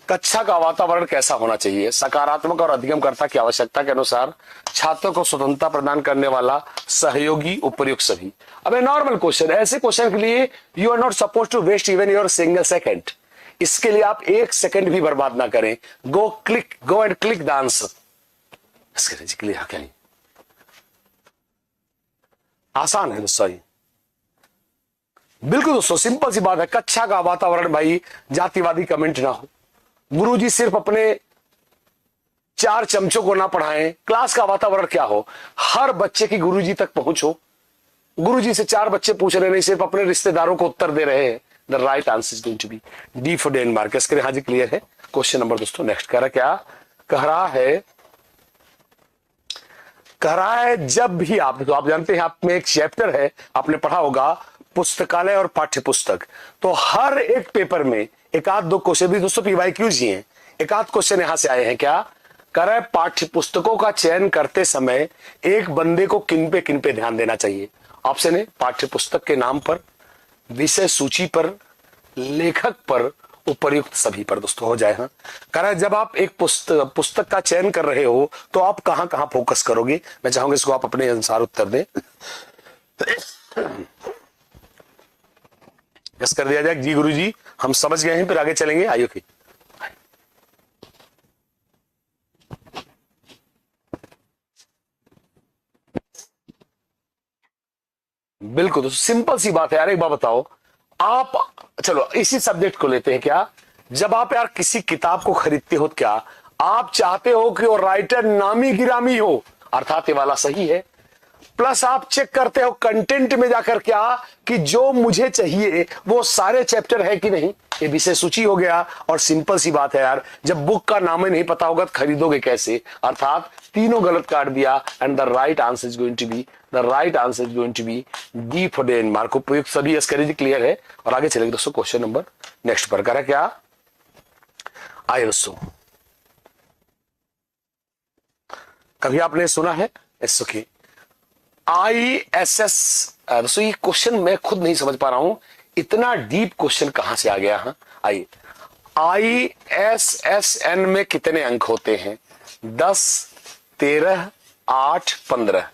Speaker 1: कक्षा का वातावरण कैसा होना चाहिए? सकारात्मक और अधिगमकर्ता की आवश्यकता के अनुसार छात्रों को स्वतंत्रता प्रदान करने वाला, सहयोगी, उपयुक्त सभी। अब नॉर्मल क्वेश्चन, ऐसे क्वेश्चन के लिए you are not suppose to waste even your single second. इसके लिए आप 1 सेकंड भी बर्बाद ना करें। Go and click the answer. इसके लिए क्या नहीं, आसान है दोस्तों। बिल्कुल दोस्तों सिंपल सी बात है। कक्षा का वातावरण भाई जातिवादी कमेंट ना हो, गुरुजी सिर्फ अपने 4 चमचों को ना पढ़ाएं। क्लास का वातावरण क्या हो? हर बच्चे की गुरुजी तक पहुंचो। गुरुजी से 4 बच्चे पूछ रहे नहीं, सिर्फ अपने रिश्तेदारों को उत्तर दे रहे हैं। The right answer is going to be D for Denmark। इसके लिए हाँ जी क्लियर है। क्वेश्चन नंबर दोस्तों नेक्स्ट कह रहा क्या? कह कह रहा है जब भी आप, तो आप जानते हैं आप में एक चैप्टर है, आपने पढ़ा होगा पुस्तकालय और पाठ्य पुस्तक, तो हर एक पेपर में एक आध दो क्वेश्चन भी दोस्तों पीवाईक्यूज ही हैं, एक आध क्वेश्चन यहां से आए हैं। क्या कह रहा है, पाठ्य पुस्तकों का चयन करते समय एक बंदे को किन पे ध्यान देना चाहिए। ऑप्शन है पाठ्य पुस्तक के नाम पर, विषय सूची पर, लेखक पर, उपर्युक्त सभी पर। दोस्तों हो जाए। हाँ, कह रहा है जब आप एक पुस्तक का चयन कर रहे हो तो आप कहां कहां फोकस करोगे। मैं चाहूंगा इसको आप अपने अनुसार उत्तर दें। यस कर दिया जाए। जी गुरुजी हम समझ गए हैं, फिर आगे चलेंगे। आइए की बिल्कुल दोस्तों, सिंपल सी बात है यार। एक बात बताओ आप, चलो इसी सब्जेक्ट को लेते हैं। क्या जब आप यार किसी किताब को खरीदते हो, क्या आप चाहते हो कि वो राइटर नामी गिरामी हो, अर्थात ये वाला सही है, प्लस आप चेक करते हो कंटेंट में जाकर क्या कि जो मुझे चाहिए वो सारे चैप्टर है कि नहीं। ये विषय सूची हो गया। और सिंपल सी बात है यार, जब बुक का नाम ही नहीं पता होगा तो खरीदोगे कैसे। अर्थात तीनों गलत काट दिया and the right answer is going to be D for Denmark. उपयुक्त सभी एसकरेजी क्लियर है। और आगे चलेंगे दोस्तों क्वेश्चन नंबर नेक्स्ट पर। कह क्या आइए दोस्तों, कभी आपने सुना है इसके ISS। दोस्तों ये क्वेश्चन मैं खुद नहीं समझ पा रहा हूं, इतना डीप क्वेश्चन कहां से आ गया। हाँ आइए, ISSN में कितने अंक होते हैं। 10, 13, 8, 15।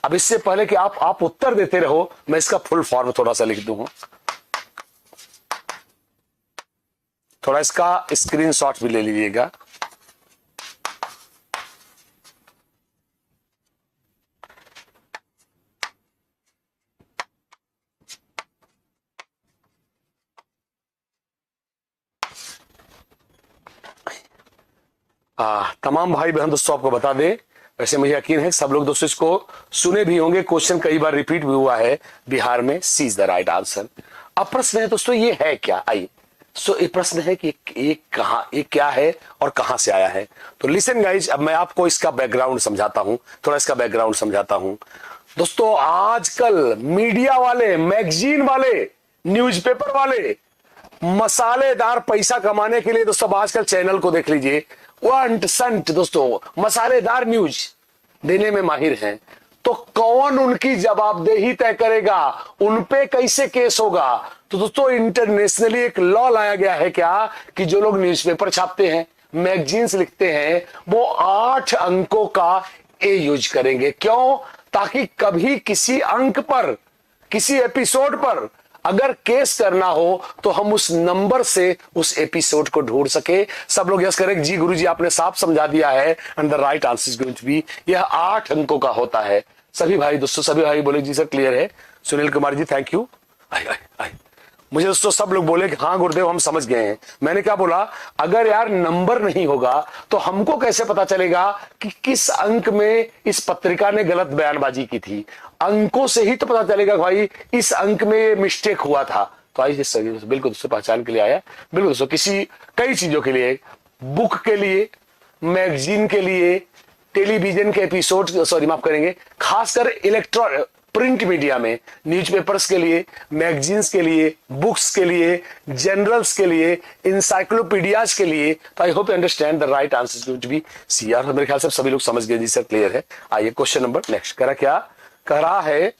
Speaker 1: अब इससे पहले कि आप उत्तर देते रहो, मैं इसका फुल फॉर्म थोड़ा सा लिख दूं। थोड़ा इसका स्क्रीनशॉट भी ले लीजिएगा। तमाम भाई बहन दोस्तों आपको बता दें, वैसे मुझे यकीन है सब लोग दोस्तों इसको सुने भी होंगे, क्वेश्चन कई बार रिपीट भी हुआ है बिहार में। सी इज द राइट आंसर। अब प्रश्न है दोस्तों ये है क्या। आइए, सो ये प्रश्न है कि ये क्या है और कहां से आया है। तो लिसन गाइज, अब मैं आपको इसका बैकग्राउंड समझाता हूं, थोड़ा इसका बैकग्राउंड समझाता हूं। दोस्तों आजकल मीडिया वाले, मैगजीन वाले, न्यूज़पेपर वाले मसालेदार पैसा कमाने के लिए दोस्तों आजकल चैनल को देख लीजिए, वंट संट दोस्तों मसालेदार न्यूज देने में माहिर हैं। तो कौन उनकी जवाबदेही तय करेगा, उनपे कैसे केस होगा। तो दोस्तों इंटरनेशनली एक लॉ लाया गया है क्या कि जो लोग न्यूज़पेपर छापते हैं, मैगजीन्स लिखते हैं, वो 8 अंकों का ए यूज करेंगे। क्यों? ताकि कभी किसी अंक पर, किसी एपिसोड पर अगर केस करना हो तो हम उस नंबर से उस एपिसोड को ढूंढ सके। सब लोग यस करें। जी गुरुजी आपने साफ समझा दिया है and the right answer is going to be, यह 8 अंकों का होता है। सभी भाई दोस्तों, सभी भाई बोले जी सर क्लियर है। Sunil Kumar ji thank you. मुझे दोस्तों सब लोग बोले कि हाँ गुरुदेव हम समझ गए हैं। मैंने क्या बोला, अगर यार नंबर नहीं होगा तो हमको कैसे पता चलेगा कि किस अंक में इस पत्रिका ने गलत बयानबाजी की थी। अंकों से ही तो पता चलेगा भाई इस अंक में मिस्टेक हुआ था। तो आइए बिल्कुल दोस्तों पहचान के लिए आया, बिल्कुल दोस्तों किसी कई चीजों के लिए, बुक के लिए, मैगजीन के लिए, टेलीविजन के एपिसोड, सॉरी माफ करेंगे, खासकर इलेक्ट्रॉनिक प्रिंट मीडिया में, न्यूज़पेपर्स के लिए, मैगजीन्स के लिए, बुक्स के लिए, जनरल्स के लिए, इंसाइक्लोपीडियाज के लिए। तो I hope you understand the right answer to be C are. मेरे ख्याल से सभी लोग समझ गए जी सर क्लियर है। आइए क्वेश्चन नंबर नेक्स्ट। कह रहा है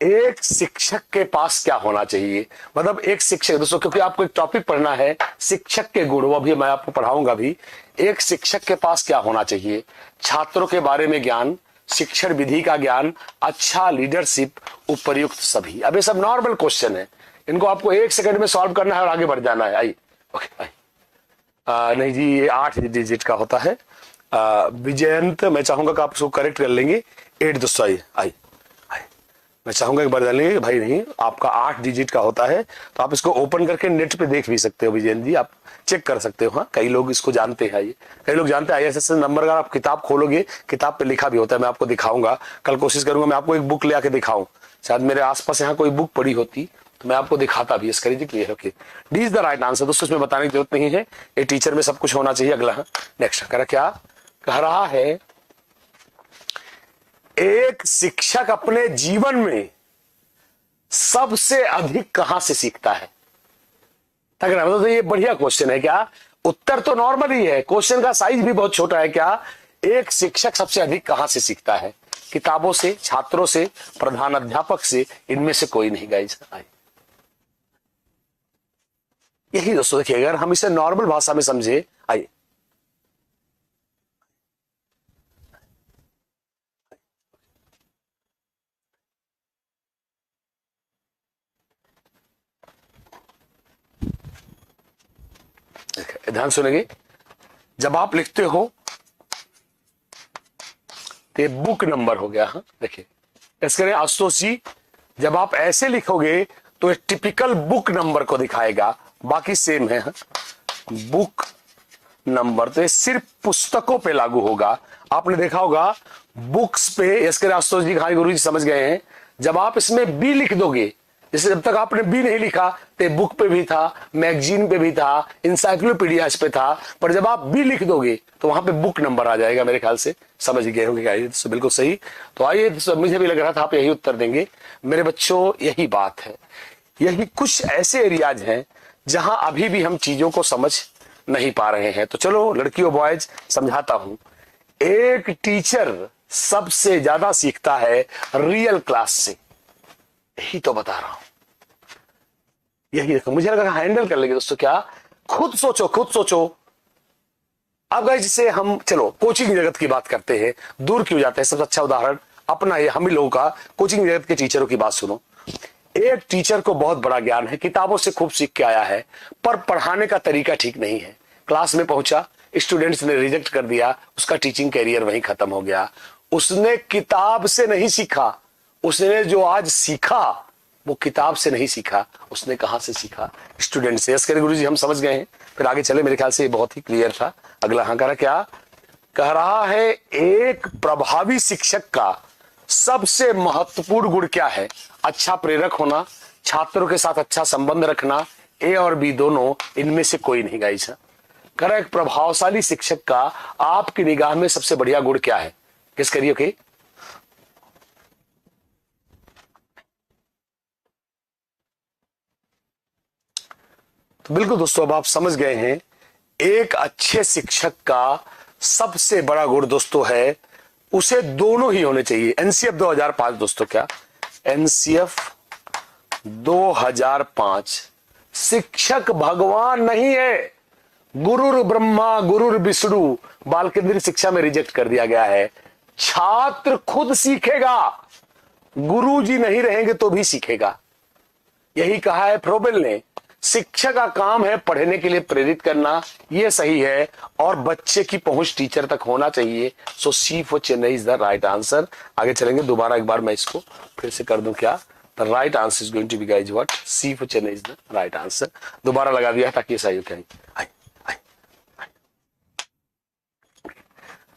Speaker 1: एक शिक्षक के पास क्या होना चाहिए। मतलब एक शिक्षक दोस्तों, क्योंकि आपको एक टॉपिक पढ़ना है शिक्षक के गुण, वो भी मैं आपको पढ़ाऊंगा भी। एक शिक्षक के पास क्या होना चाहिए। छात्रों के बारे में ज्ञान, शिक्षण विधि का ज्ञान, अच्छा लीडरशिप, उपर्युक्त सभी। अब ये सब नॉर्मल क्वेश्चन है, इनको आपको 1 सेकंड में सॉल्व करना है और आगे बढ़ जाना है। आइए ओके आइए। नहीं जी ये 8 डिजिट का होता है। विजयंत मैं चाहूंगा कि आप उसको करेक्ट कर लेंगे। 8 दोस्तों आइए आइए, मैं चाहूंगा एक बार जान लेंगे भाई, नहीं आपका 8 डिजिट का होता है। तो आप इसको ओपन करके नेट पे देख भी सकते हो विजयंत जी, आप चेक कर सकते हो। हाँ कई लोग इसको जानते हैं, ये कई लोग जानते हैं। ISS नंबर अगर आप किताब खोलोगे, किताब पे लिखा भी होता है। मैं आपको दिखाऊंगा, कल कोशिश करूंगा मैं आपको एक बुक ले आके दिखाऊं। शायद मेरे आसपास यहाँ कोई बुक पड़ी होती तो मैं आपको दिखाता भी। इसका clear okay, D is the right answer. दोस्तों इसमें बताने की जरूरत नहीं है, ये टीचर में सब कुछ होना चाहिए। अगला नेक्स्ट क्या कह रहा है, एक शिक्षक अपने जीवन में सबसे अधिक कहां से सीखता है? तो ये बढ़िया क्वेश्चन है क्या? उत्तर तो नॉर्मल ही है, क्वेश्चन का साइज भी बहुत छोटा है। क्या एक शिक्षक सबसे अधिक कहां से सीखता है? किताबों से, छात्रों से, प्रधान अध्यापक से, इनमें से कोई नहीं गाइस। यही दोस्तों देखिए, अगर हम इसे नॉर्मल भाषा में समझे, आइए ध्यान सुनेंगे। जब आप लिखते हो तो ये बुक नंबर हो गया। हाँ देखिए, ऐसे करें आशुतोष जी, जब आप ऐसे लिखोगे तो एक टिपिकल बुक नंबर को दिखाएगा, बाकी सेम है। हाँ? बुक नंबर तो ये सिर्फ पुस्तकों पे लागू होगा। आपने देखा होगा बुक्स पे, इसके आशुतोष जी, हाँ गुरु जी समझ गए हैं। जब आप इसमें बी लिख दोगे, जैसे जब तक आपने बी नहीं लिखा तो बुक पे भी था, मैगजीन पे भी था, इंसाइक्लोपीडिया पे था, पर जब आप बी लिख दोगे तो वहां पे बुक नंबर आ जाएगा। मेरे ख्याल से समझ गए होंगे, तो बिल्कुल सही। तो आइए, मुझे भी लग रहा था आप यही उत्तर देंगे। मेरे बच्चों यही बात है, यही कुछ ऐसे एरियाज हैं जहां अभी भी हम चीजों को समझ नहीं पा रहे हैं। तो चलो लड़कियों बॉयज समझाता हूं। एक टीचर सबसे ज्यादा सीखता है रियल क्लास से, यही तो बता रहा हूं। यही देखो, मुझे लगा हैंडल कर लेंगे दोस्तों। क्या खुद सोचो, खुद सोचो। अब गाइस जिसे हम, चलो कोचिंग जगत की बात करते हैं, दूर क्यों जाते हैं? सबसे अच्छा उदाहरण अपना ये हम ही लोगों का। कोचिंग जगत के टीचरों की बात सुनो। एक टीचर को बहुत बड़ा ज्ञान है, किताबों से खूब सीख के आया है, पर पढ़ाने का तरीका ठीक नहीं है। क्लास में पहुंचा, स्टूडेंट्स ने रिजेक्ट कर दिया, उसका टीचिंग कैरियर वहीं खत्म हो गया। उसने किताब से नहीं सीखा, उसने जो आज सीखा वो किताब से नहीं सीखा, उसने कहां से सीखा? स्टूडेंट से। यस गुरु जी, हम समझ गए हैं। फिर आगे चले, मेरे ख्याल से ये बहुत ही क्लियर था। अगला हाँ कह रहा, क्या कह रहा है? एक प्रभावी शिक्षक का सबसे महत्वपूर्ण गुण क्या है? अच्छा प्रेरक होना, छात्रों के साथ अच्छा संबंध रखना, ए और बी दोनों, इनमें से कोई नहीं गाइस। कह रहा एक प्रभावशाली शिक्षक का आपकी निगाह में सबसे बढ़िया गुण क्या है? किस करिए ओके। तो बिल्कुल दोस्तों, अब आप समझ गए हैं, एक अच्छे शिक्षक का सबसे बड़ा गुण दोस्तों है, उसे दोनों ही होने चाहिए। एनसीएफ 2005 दोस्तों, क्या एनसीएफ 2005, शिक्षक भगवान नहीं है। गुरुर ब्रह्मा गुरुर विष्णु बाल केंद्रीय शिक्षा में रिजेक्ट कर दिया गया है। छात्र खुद सीखेगा, गुरु जी नहीं रहेंगे तो भी सीखेगा। यही कहा है फ्रोबेल ने। शिक्षक का काम है पढ़ने के लिए प्रेरित करना, यह सही है, और बच्चे की पहुंच टीचर तक होना चाहिए। So C for Chennai is the right answer. आगे चलेंगे, दोबारा एक बार मैं इसको फिर से कर दूं। क्या the right answer is going to be guys what? C for Chennai is the right answer. दोबारा लगा दिया ताकि ये सही हो। क्या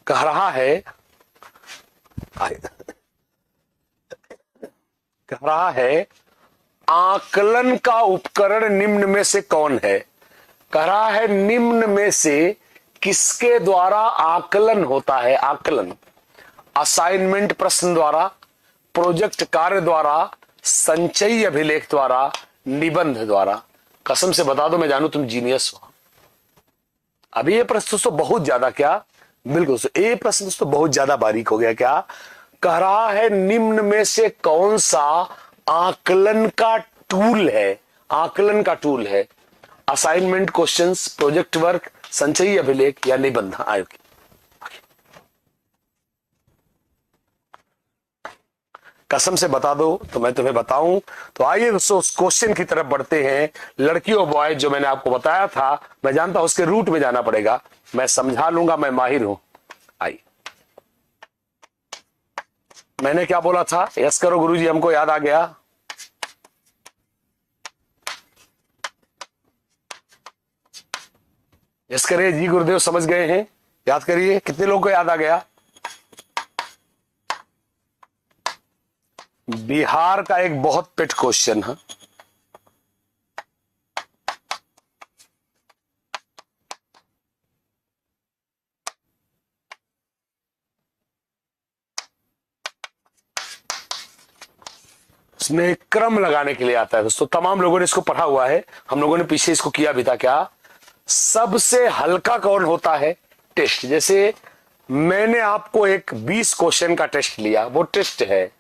Speaker 1: कह रहा है, कह रहा है आकलन का उपकरण निम्न में से कौन है? कह रहा है निम्न में से किसके द्वारा आकलन होता है? आकलन असाइनमेंट प्रश्न द्वारा, प्रोजेक्ट कार्य द्वारा, संचयी अभिलेख द्वारा, निबंध द्वारा। कसम से बता दो, मैं जानू तुम जीनियस हो। अभी ये प्रश्न दोस्तों बहुत ज्यादा, क्या बिल्कुल दोस्तों, ये प्रश्न दोस्तों बहुत ज्यादा बारीक हो गया। क्या कह रहा है? निम्न में से कौन सा आकलन का टूल है? आकलन का टूल है असाइनमेंट क्वेश्चंस, प्रोजेक्ट वर्क, संचयी अभिलेख या निबंध आयोग। कसम से बता दो तो मैं तुम्हें बताऊं। तो आइए दोस्तों उस क्वेश्चन की तरफ बढ़ते हैं। लड़कियों बॉय जो मैंने आपको बताया था, मैं जानता हूं उसके रूट में जाना पड़ेगा, मैं समझा लूंगा, मैं माहिर हूं। आइए, मैंने क्या बोला था? यस करो गुरुजी, हमको याद आ गया। यस करिए जी गुरुदेव, समझ गए हैं। याद करिए, कितने लोगों को याद आ गया? बिहार का एक बहुत पेट क्वेश्चन है। इसमें क्रम लगाने के लिए आता है दोस्तों। तमाम लोगों ने इसको पढ़ा हुआ है, हम लोगों ने पीछे इसको किया भी था। क्या सबसे हल्का कौन होता है टेस्ट? जैसे मैंने आपको एक 20 क्वेश्चन का टेस्ट लिया, वो टेस्ट है।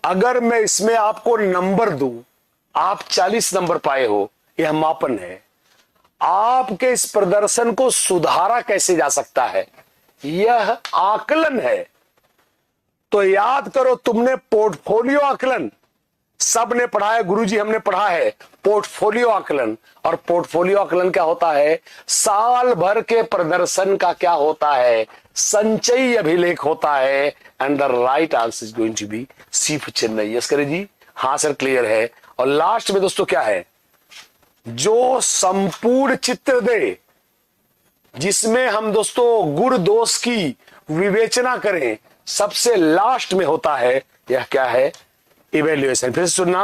Speaker 1: अगर मैं इसमें आपको नंबर दूं, आप 40 नंबर पाए हो, यह मापन है। आपके इस प्रदर्शन को सुधारा कैसे जा सकता है, यह आकलन है। तो याद करो, तुमने पोर्टफोलियो आकलन सबने पढ़ा है, गुरुजी हमने पढ़ा है पोर्टफोलियो आकलन। और पोर्टफोलियो आकलन क्या होता है? साल भर के प्रदर्शन का क्या होता है? संचयी अभिलेख होता है। And the right answer is going to be C for Chennai. Yes करे जी, हाँ सर क्लियर है। और लास्ट में दोस्तों क्या है? जो संपूर्ण चित्र दे, जिसमें हम दोस्तों गुण दोष की विवेचना करें, सबसे लास्ट में होता है यह क्या है? इवेल्युएशन। फिर सुनना,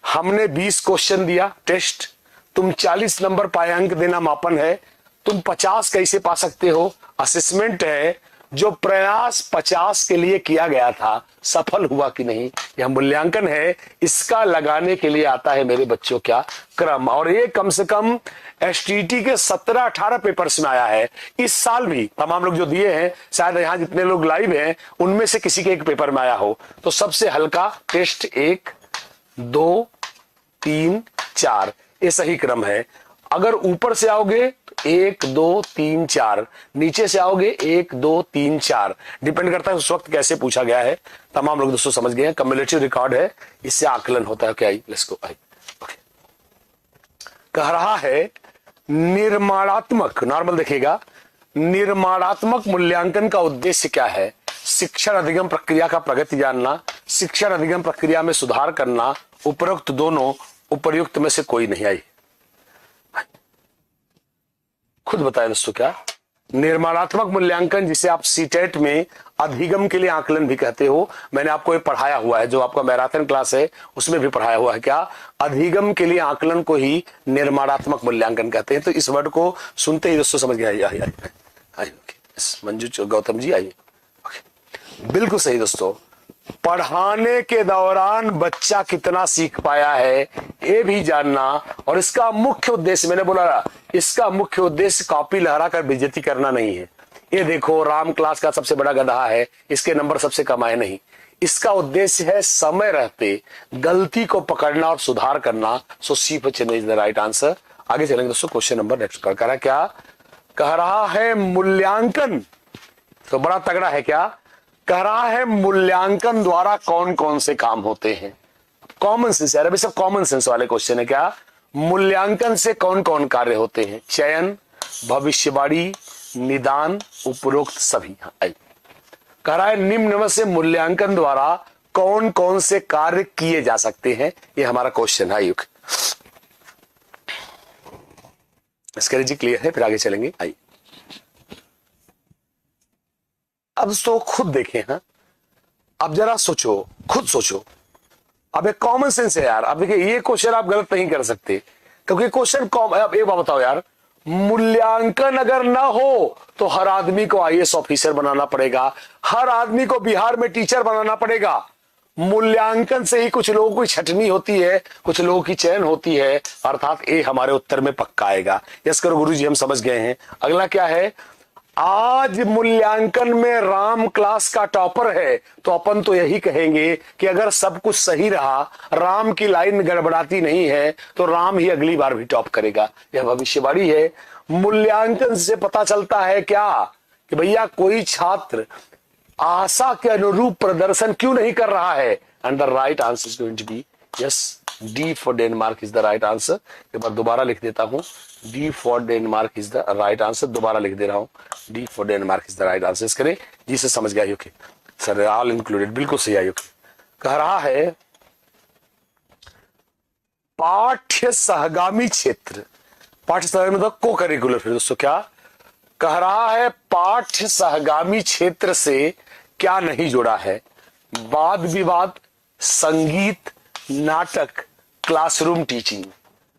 Speaker 1: हमने 20 क्वेश्चन दिया टेस्ट, तुम 40 नंबर पाए, अंक देना मापन है। तुम 50 कैसे पा सकते हो? असेसमेंट है। जो प्रयास 50 के लिए किया गया था, सफल हुआ कि नहीं, यह मूल्यांकन है। इसका लगाने के लिए आता है मेरे बच्चों क्या? क्रम। और ये कम से कम एसटीटी के 17-18 पेपर्स में आया है। इस साल भी तमाम लोग जो दिए हैं, शायद यहां जितने लोग लाइव हैं उनमें से किसी के एक पेपर में आया हो। तो सबसे हल्का टेस्ट 1, 2, 3, 4, ये सही क्रम है। अगर ऊपर से आओगे तो 1, 2, 3, 4, नीचे से आओगे 1, 2, 3, 4, डिपेंड करता है उस वक्त कैसे पूछा गया है। तमाम लोग दोस्तों समझ गए हैं, कम्युलेटिव रिकॉर्ड है, इससे आकलन होता है। क्या आई? Let's go. कह रहा है निर्माणात्मक, नॉर्मल देखिएगा, निर्माणात्मक मूल्यांकन का उद्देश्य क्या है? शिक्षण अधिगम प्रक्रिया का प्रगति जानना, शिक्षण अधिगम प्रक्रिया में सुधार करना। उपरोक्त दोनों उपर्युक्त में से कोई नहीं आई। खुद बताएं दोस्तों क्या? निर्माणात्मक मूल्यांकन, जिसे आप सीटेट में अधिगम के लिए आकलन भी कहते हो, मैंने आपको ये पढ़ाया हुआ है, जो आपका मैराथन क्लास है उसमें भी पढ़ाया हुआ है। क्या अधिगम के लिए आकलन को ही निर्माणात्मक मूल्यांकन कहते हैं। तो इस वर्ड को सुनते ही दोस्तों समझ गया। आइए मंजू गौतम जी आइए। बिल्कुल सही दोस्तों। पढ़ाने के दौरान बच्चा कितना सीख पाया है ये भी जानना, और इसका मुख्य उद्देश्य, मैंने बोला इसका मुख्य उद्देश्य कॉपी लहरा कर बेइज्जती करना नहीं है। ये देखो, राम क्लास का सबसे बड़ा गधा है, इसके नंबर सबसे कम आए नहीं। इसका उद्देश्य है समय रहते गलती को पकड़ना और सुधार करना। So C for Chennai is the right answer. आगे चलेंगे दोस्तों, क्वेश्चन नंबर नेक्स्ट कह रहा क्या? कह रहा है मूल्यांकन, तो बड़ा तगड़ा है। क्या कह रहा है? मूल्यांकन द्वारा कौन कौन से काम होते हैं? कॉमन सेंस यार, अभी सब कॉमन सेंस वाले क्वेश्चन है। क्या मूल्यांकन से कौन कौन कार्य होते हैं? चयन, भविष्यवाणी, निदान, उपरोक्त सभी। कह रहा है निम्न में से मूल्यांकन द्वारा कौन कौन से कार्य किए जा सकते हैं? ये हमारा क्वेश्चन है। युग इसका जी क्लियर है, फिर आगे चलेंगे। आइए अब तो खुद देखें। हाँ, अब जरा सोचो, खुद सोचो। अब एक कॉमन सेंस है यार। अब देखिए, ये क्वेश्चन आप गलत नहीं कर सकते, क्योंकि क्वेश्चन अब एक बात बताओ यार, मूल्यांकन अगर ना हो तो हर आदमी को आईएएस ऑफिसर बनाना पड़ेगा, हर आदमी को बिहार में टीचर बनाना पड़ेगा। मूल्यांकन से ही कुछ लोगों की छटनी होती है, कुछ लोगों की चयन होती है, अर्थात ये हमारे उत्तर में पक्का आएगा। यस करो गुरुजी, हम समझ गए हैं। अगला क्या है? आज मूल्यांकन में राम क्लास का टॉपर है, तो अपन तो यही कहेंगे कि अगर सब कुछ सही रहा, राम की लाइन गड़बड़ाती नहीं है, तो राम ही अगली बार भी टॉप करेगा। यह भविष्यवाणी है। मूल्यांकन से पता चलता है क्या कि भैया कोई छात्र आशा के अनुरूप प्रदर्शन क्यों नहीं कर रहा है। And the right answer is going to be yes, D for Denmark is the right answer. एक बार दोबारा लिख देता हूं, D for Denmark is the right answer. दोबारा लिख दे रहा हूं, D for Denmark is the right answer. करें जी से समझ गया ओके सर, ऑल इंक्लूडेड, बिल्कुल सही है। कह रहा है पाठ्य सहगामी क्षेत्र, पाठ्य सहगामी मतलब को करिकुलर। फिर दोस्तों क्या कह रहा है? पाठ्य सहगामी क्षेत्र से क्या नहीं जुड़ा है? वाद विवाद, संगीत, नाटक, क्लासरूम टीचिंग।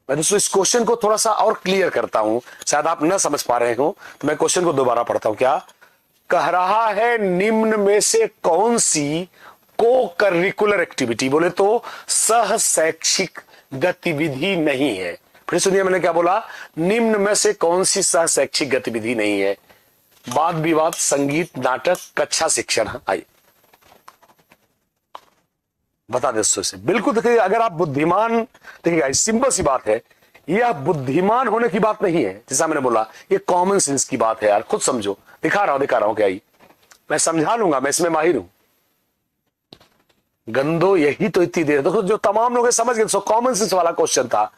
Speaker 1: मैं दोस्तों इस क्वेश्चन को थोड़ा सा और क्लियर करता हूं, शायद आप न समझ पा रहे हो, तो मैं क्वेश्चन को दोबारा पढ़ता हूं। क्या कह रहा है? निम्न में से कौन सी को करिकुलर एक्टिविटी, बोले तो सह शैक्षिक गतिविधि नहीं है। फिर सुनिए मैंने क्या बोला, निम्न में से कौन सी सह शैक्षिक गतिविधि नहीं है? वाद विवाद, संगीत, नाटक, कक्षा शिक्षण। आइए बता दे से बिल्कुल। देखिए अगर आप बुद्धिमान, देखिए सिंपल सी बात है, यह बुद्धिमान होने की बात नहीं है, जैसा मैंने बोला ये कॉमन सेंस की बात है यार, खुद समझो। दिखा रहा हूं क्या, मैं समझा लूंगा, मैं इसमें माहिर हूं। गंदो यही तो इतनी देर देखो जो तमाम लोग समझ गए। सो कॉमन सेंस वाला क्वेश्चन था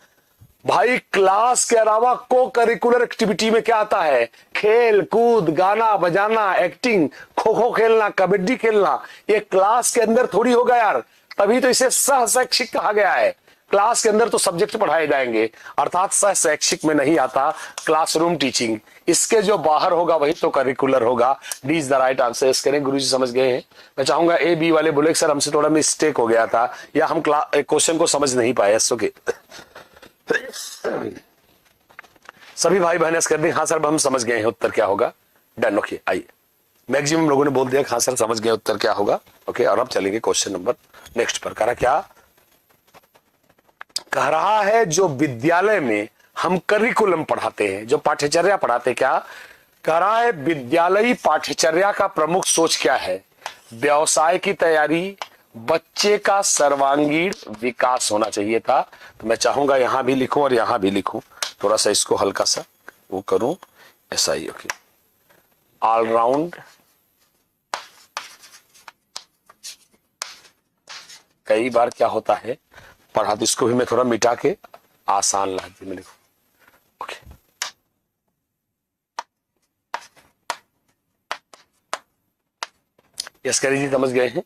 Speaker 1: भाई। क्लास के अलावा को करिकुलर एक्टिविटी में क्या आता है? खेल कूद, गाना बजाना, एक्टिंग, खो खो खेलना, कबड्डी खेलना। ये क्लास के अंदर थोड़ी होगा यार, तभी तो इसे सह शैक्षिक कहा गया है। क्लास के अंदर तो सब्जेक्ट पढ़ाए जाएंगे, अर्थात सह शैक्षिक में नहीं आता क्लासरूम टीचिंग। इसके जो बाहर होगा वही तो करिकुलर होगा। D is the right answer. करें गुरुजी समझ गए हैं। मैं चाहूंगा ए बी वाले बोले सर हमसे थोड़ा मिस्टेक हो गया था या हम क्वेश्चन को समझ नहीं पाए। ओके सभी भाई बहन कर दें हाँ सर हम समझ गए हैं, उत्तर क्या होगा। डन। ओके आइए, मैक्सिमम लोगों ने बोल दिया हाँ सर समझ गए उत्तर क्या होगा। ओके और अब चलेंगे क्वेश्चन नंबर नेक्स्ट पर। कह क्या कह रहा है, जो विद्यालय में हम करिकुलम पढ़ाते हैं, जो पाठ्यचर्या पढ़ाते, क्या कह रहा है? विद्यालयी पाठ्यचर्या का प्रमुख सोच क्या है? व्यवसाय की तैयारी, बच्चे का सर्वांगीण विकास होना चाहिए था। तो मैं चाहूंगा यहां भी लिखूं और यहां भी लिखूं, थोड़ा सा इसको हल्का सा वो करूं ऐसा ही। ओके ऑलराउंड कई बार क्या होता है पढ़ा, तो इसको भी मैं थोड़ा मिटा के आसान ला दी मैंने। ओके यस करी जी समझ गए हैं।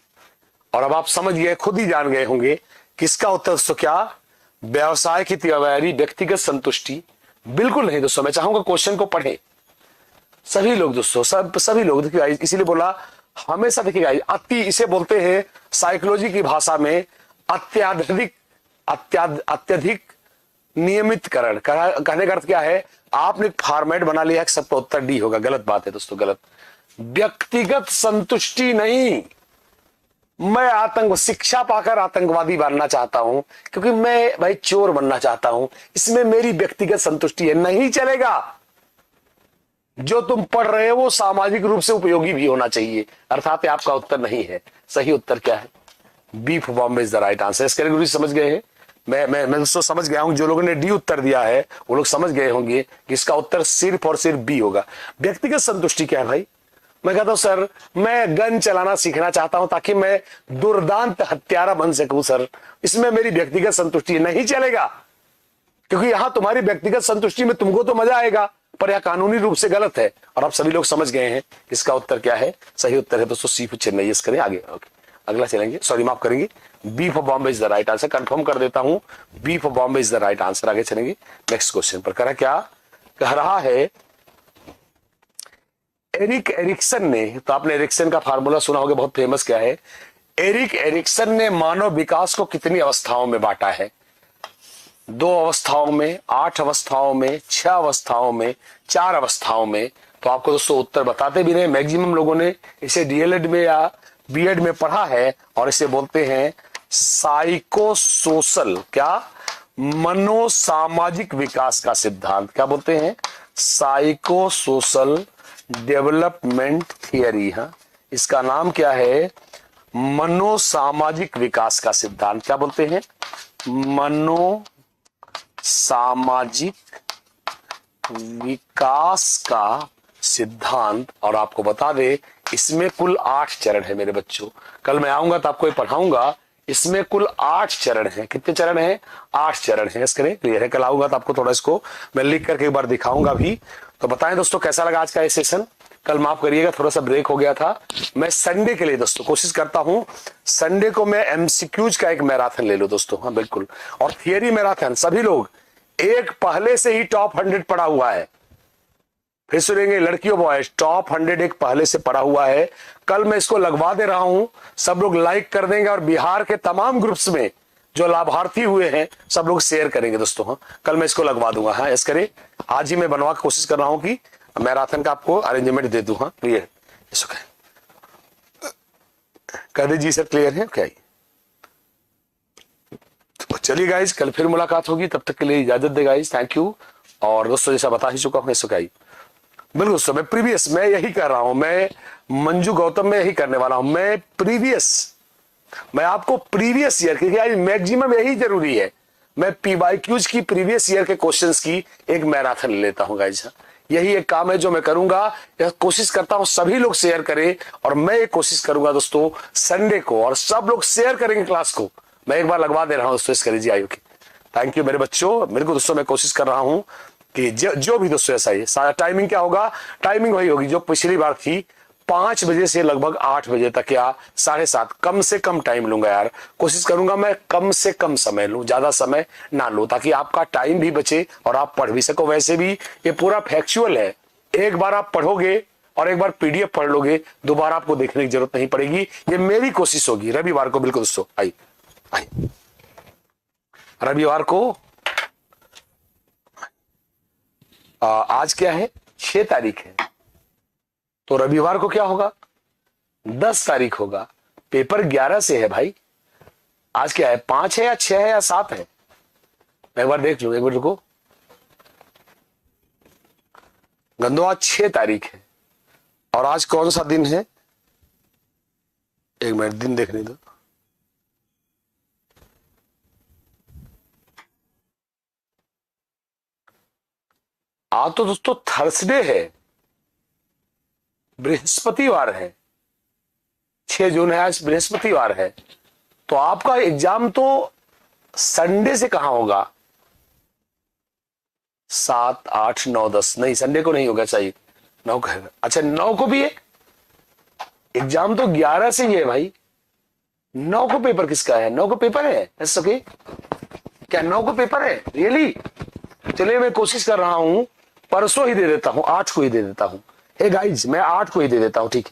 Speaker 1: और अब आप समझ गए, खुद ही जान गए होंगे किसका उत्तर तो क्या? व्यवसाय की तैयारी, व्यक्तिगत संतुष्टि। बिल्कुल नहीं दोस्तों, मैं चाहूंगा क्वेश्चन को पढ़े सभी लोग दोस्तों, सभी लोग। देखिए इसीलिए बोला हमेशा देखिएगा, अति इसे बोलते हैं साइकोलॉजी की भाषा में अत्यधिक नियमितकरण। कहने का अर्थ क्या है? आपने फॉर्मेट बना लिया है सबका उत्तर डी होगा। गलत बात है दोस्तों, गलत। व्यक्तिगत संतुष्टि नहीं। मैं शिक्षा पाकर आतंकवादी बनना चाहता हूं क्योंकि मैं भाई चोर बनना चाहता हूं, इसमें मेरी व्यक्तिगत संतुष्टि है, नहीं चलेगा। जो तुम पढ़ रहे हो वो सामाजिक रूप से उपयोगी भी होना चाहिए, अर्थात आपका उत्तर नहीं है। सही उत्तर क्या है? B for Bombay is the right answer. इसके गुरु समझ गए हैं। मैं दोस्तों समझ गया हूं, जो लोगों ने डी उत्तर दिया है वो लोग समझ गए होंगे कि इसका उत्तर सिर्फ और सिर्फ बी होगा। व्यक्तिगत संतुष्टि क्या है भाई? मैं कहता हूं सर मैं गन चलाना सीखना चाहता हूं ताकि मैं दुर्दांत हत्यारा बन सकूं सर, इसमें मेरी व्यक्तिगत संतुष्टि नहीं चलेगा, क्योंकि यहां तुम्हारी व्यक्तिगत संतुष्टि में तुमको तो मजा आएगा पर यह कानूनी रूप से गलत है। और आप सभी लोग समझ गए हैं इसका उत्तर क्या है। सही उत्तर है दोस्तों सी फॉर चेन्नई। यस करें आगे। ओके अगला चलेंगे, सॉरी माफ करेंगे, B for Bombay is the right answer. Confirm कर देता हूं B for Bombay is the right answer. आगे चलेंगे नेक्स्ट क्वेश्चन पर। कह रहा है एरिक एरिक्सन ने, तो आपने एरिक्सन का फार्मूला सुना होगा, बहुत फेमस क्या है? एरिक एरिक्सन ने मानव विकास को कितनी अवस्थाओं में बांटा है? 2 अवस्थाओं में, 8 अवस्थाओं में, 6 अवस्थाओं में, 4 अवस्थाओं में। तो आपको दोस्तों उत्तर बताते भी नहीं, मैक्सिमम लोगों ने इसे डीएलएड में या बीएड में पढ़ा है और इसे बोलते हैं साइको सोशल, क्या? मनोसामाजिक विकास का सिद्धांत। क्या बोलते हैं? Psycho social development theory. हाँ इसका नाम क्या है? मनोसामाजिक विकास का सिद्धांत। क्या बोलते हैं? मनोसामाजिक विकास का सिद्धांत। और आपको बता दे इसमें कुल 8 चरण है मेरे बच्चों। कल मैं आऊंगा तो आपको ये पढ़ाऊंगा। इसमें कुल 8 चरण हैं। कितने चरण हैं? 8 चरण हैं। इसके क्लियर है? कल आऊंगा तो आपको थोड़ा इसको मैं लिख करके एक बार दिखाऊंगा भी। तो बताएं दोस्तों कैसा लगा आज का ये सेशन। कल माफ करिएगा थोड़ा सा ब्रेक हो गया था। मैं संडे के लिए दोस्तों कोशिश करता हूं संडे को मैं एमसीक्यूज का एक मैराथन ले लूं दोस्तों। हाँ बिल्कुल, और थियरी मैराथन। सभी लोग एक पहले से ही टॉप 100 पढ़ा हुआ है, फिर सुनेंगे लड़कियों बॉयज टॉप 100 एक पहले से पढ़ा हुआ है। कल मैं इसको लगवा दे रहा हूं, सब लोग लाइक कर देंगे और बिहार के तमाम ग्रुप्स में जो लाभार्थी हुए हैं सब लोग शेयर करेंगे दोस्तों। हाँ कल मैं इसको लगवा दूंगा। हाँ इस करे आज ही मैं बनवा कोशिश कर रहा हूं कि मैराथन का आपको अरेंजमेंट दे दूं। हाँ क्लियर? कह दे जी सर क्लियर है क्या? तो चलिए गाइज, कल फिर मुलाकात होगी, तब तक के लिए इजाजत दे गाइज, थैंक यू। और दोस्तों जैसा बता ही चुका हूं इसको क्या ही, बिल्कुल दोस्तों मैं यही कर रहा हूं, मैं मंजू गौतम में यही करने वाला हूं, मैं आपको प्रीवियस ईयर, क्योंकि आज मैक्सिमम यही जरूरी है, मैं पीवाईक्यूज की प्रीवियस ईयर के क्वेश्चंस की एक मैराथन ले लेता हूं गाइज। यही एक काम है जो मैं करूंगा, कोशिश करता हूं सभी लोग शेयर करें, और मैं एक कोशिश करूंगा दोस्तों संडे को, और सब लोग शेयर करेंगे क्लास को, मैं एक बार लगवा दे रहा हूं दोस्तों इस करेजी आयु की। थैंक यू मेरे बच्चों, मेरे को दोस्तों मैं कोशिश कर रहा हूं कि जो भी दोस्तों ऐसा ही सारा टाइमिंग क्या होगा, टाइमिंग वही होगी जो पिछली बार थी, 5 बजे से लगभग 8 बजे तक या 7:30, कम से कम टाइम लूंगा यार, कोशिश करूंगा मैं कम से कम समय लूं, ज्यादा समय ना लूं, ताकि आपका टाइम भी बचे और आप पढ़ भी सको। वैसे भी ये पूरा फैक्चुअल है, एक बार आप पढ़ोगे और एक बार पीडीएफ पढ़ लोगे, दोबारा आपको देखने की जरूरत नहीं पड़ेगी, ये मेरी कोशिश होगी। रविवार को बिल्कुल दोस्तों आई रविवार को आज क्या है, 6 तारीख है, तो रविवार को क्या होगा, 10 तारीख होगा। पेपर 11 से है भाई, आज क्या है, 5 है या 6 है या 7 है, मैं एक बार देख लूं, एक बार रुको गंदो, आज 6 तारीख है, और आज कौन सा दिन है, एक मिनट दिन देखने दो, आज तो दोस्तों थर्सडे है, बृहस्पतिवार है, 6 जून है, आज बृहस्पतिवार है, तो आपका एग्जाम तो संडे से कहां होगा, 7, 8, 9, 10, नहीं संडे को नहीं होगा, चाहिए 9 को है, अच्छा 9 को भी है एग्जाम, तो 11 से ही है भाई, 9 को पेपर किसका है, 9 को पेपर है, ओके क्या 9 को पेपर है रियली? चलिए मैं कोशिश कर रहा हूं, परसों ही दे देता हूं, 8 को ही दे देता हूं, हे गाइज मैं 8 को ही दे देता हूं, ठीक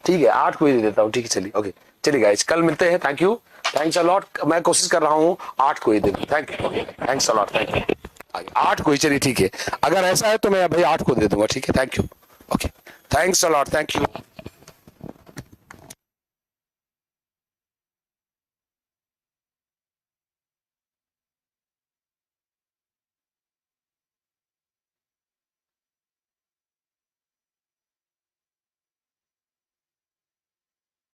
Speaker 1: है 8 को ही दे देता हूं, ठीक है चलिए, ओके चलिए गाइज कल मिलते हैं, thank you, thanks a lot, मैं कोशिश कर रहा हूं 8 को ही दे दूं, thank you, okay thanks a lot, thank you, 8 को ही, चलिए ठीक है, अगर ऐसा है तो मैं भाई 8 को दे दूंगा, ठीक है, thank you, okay thanks a lot, thank you.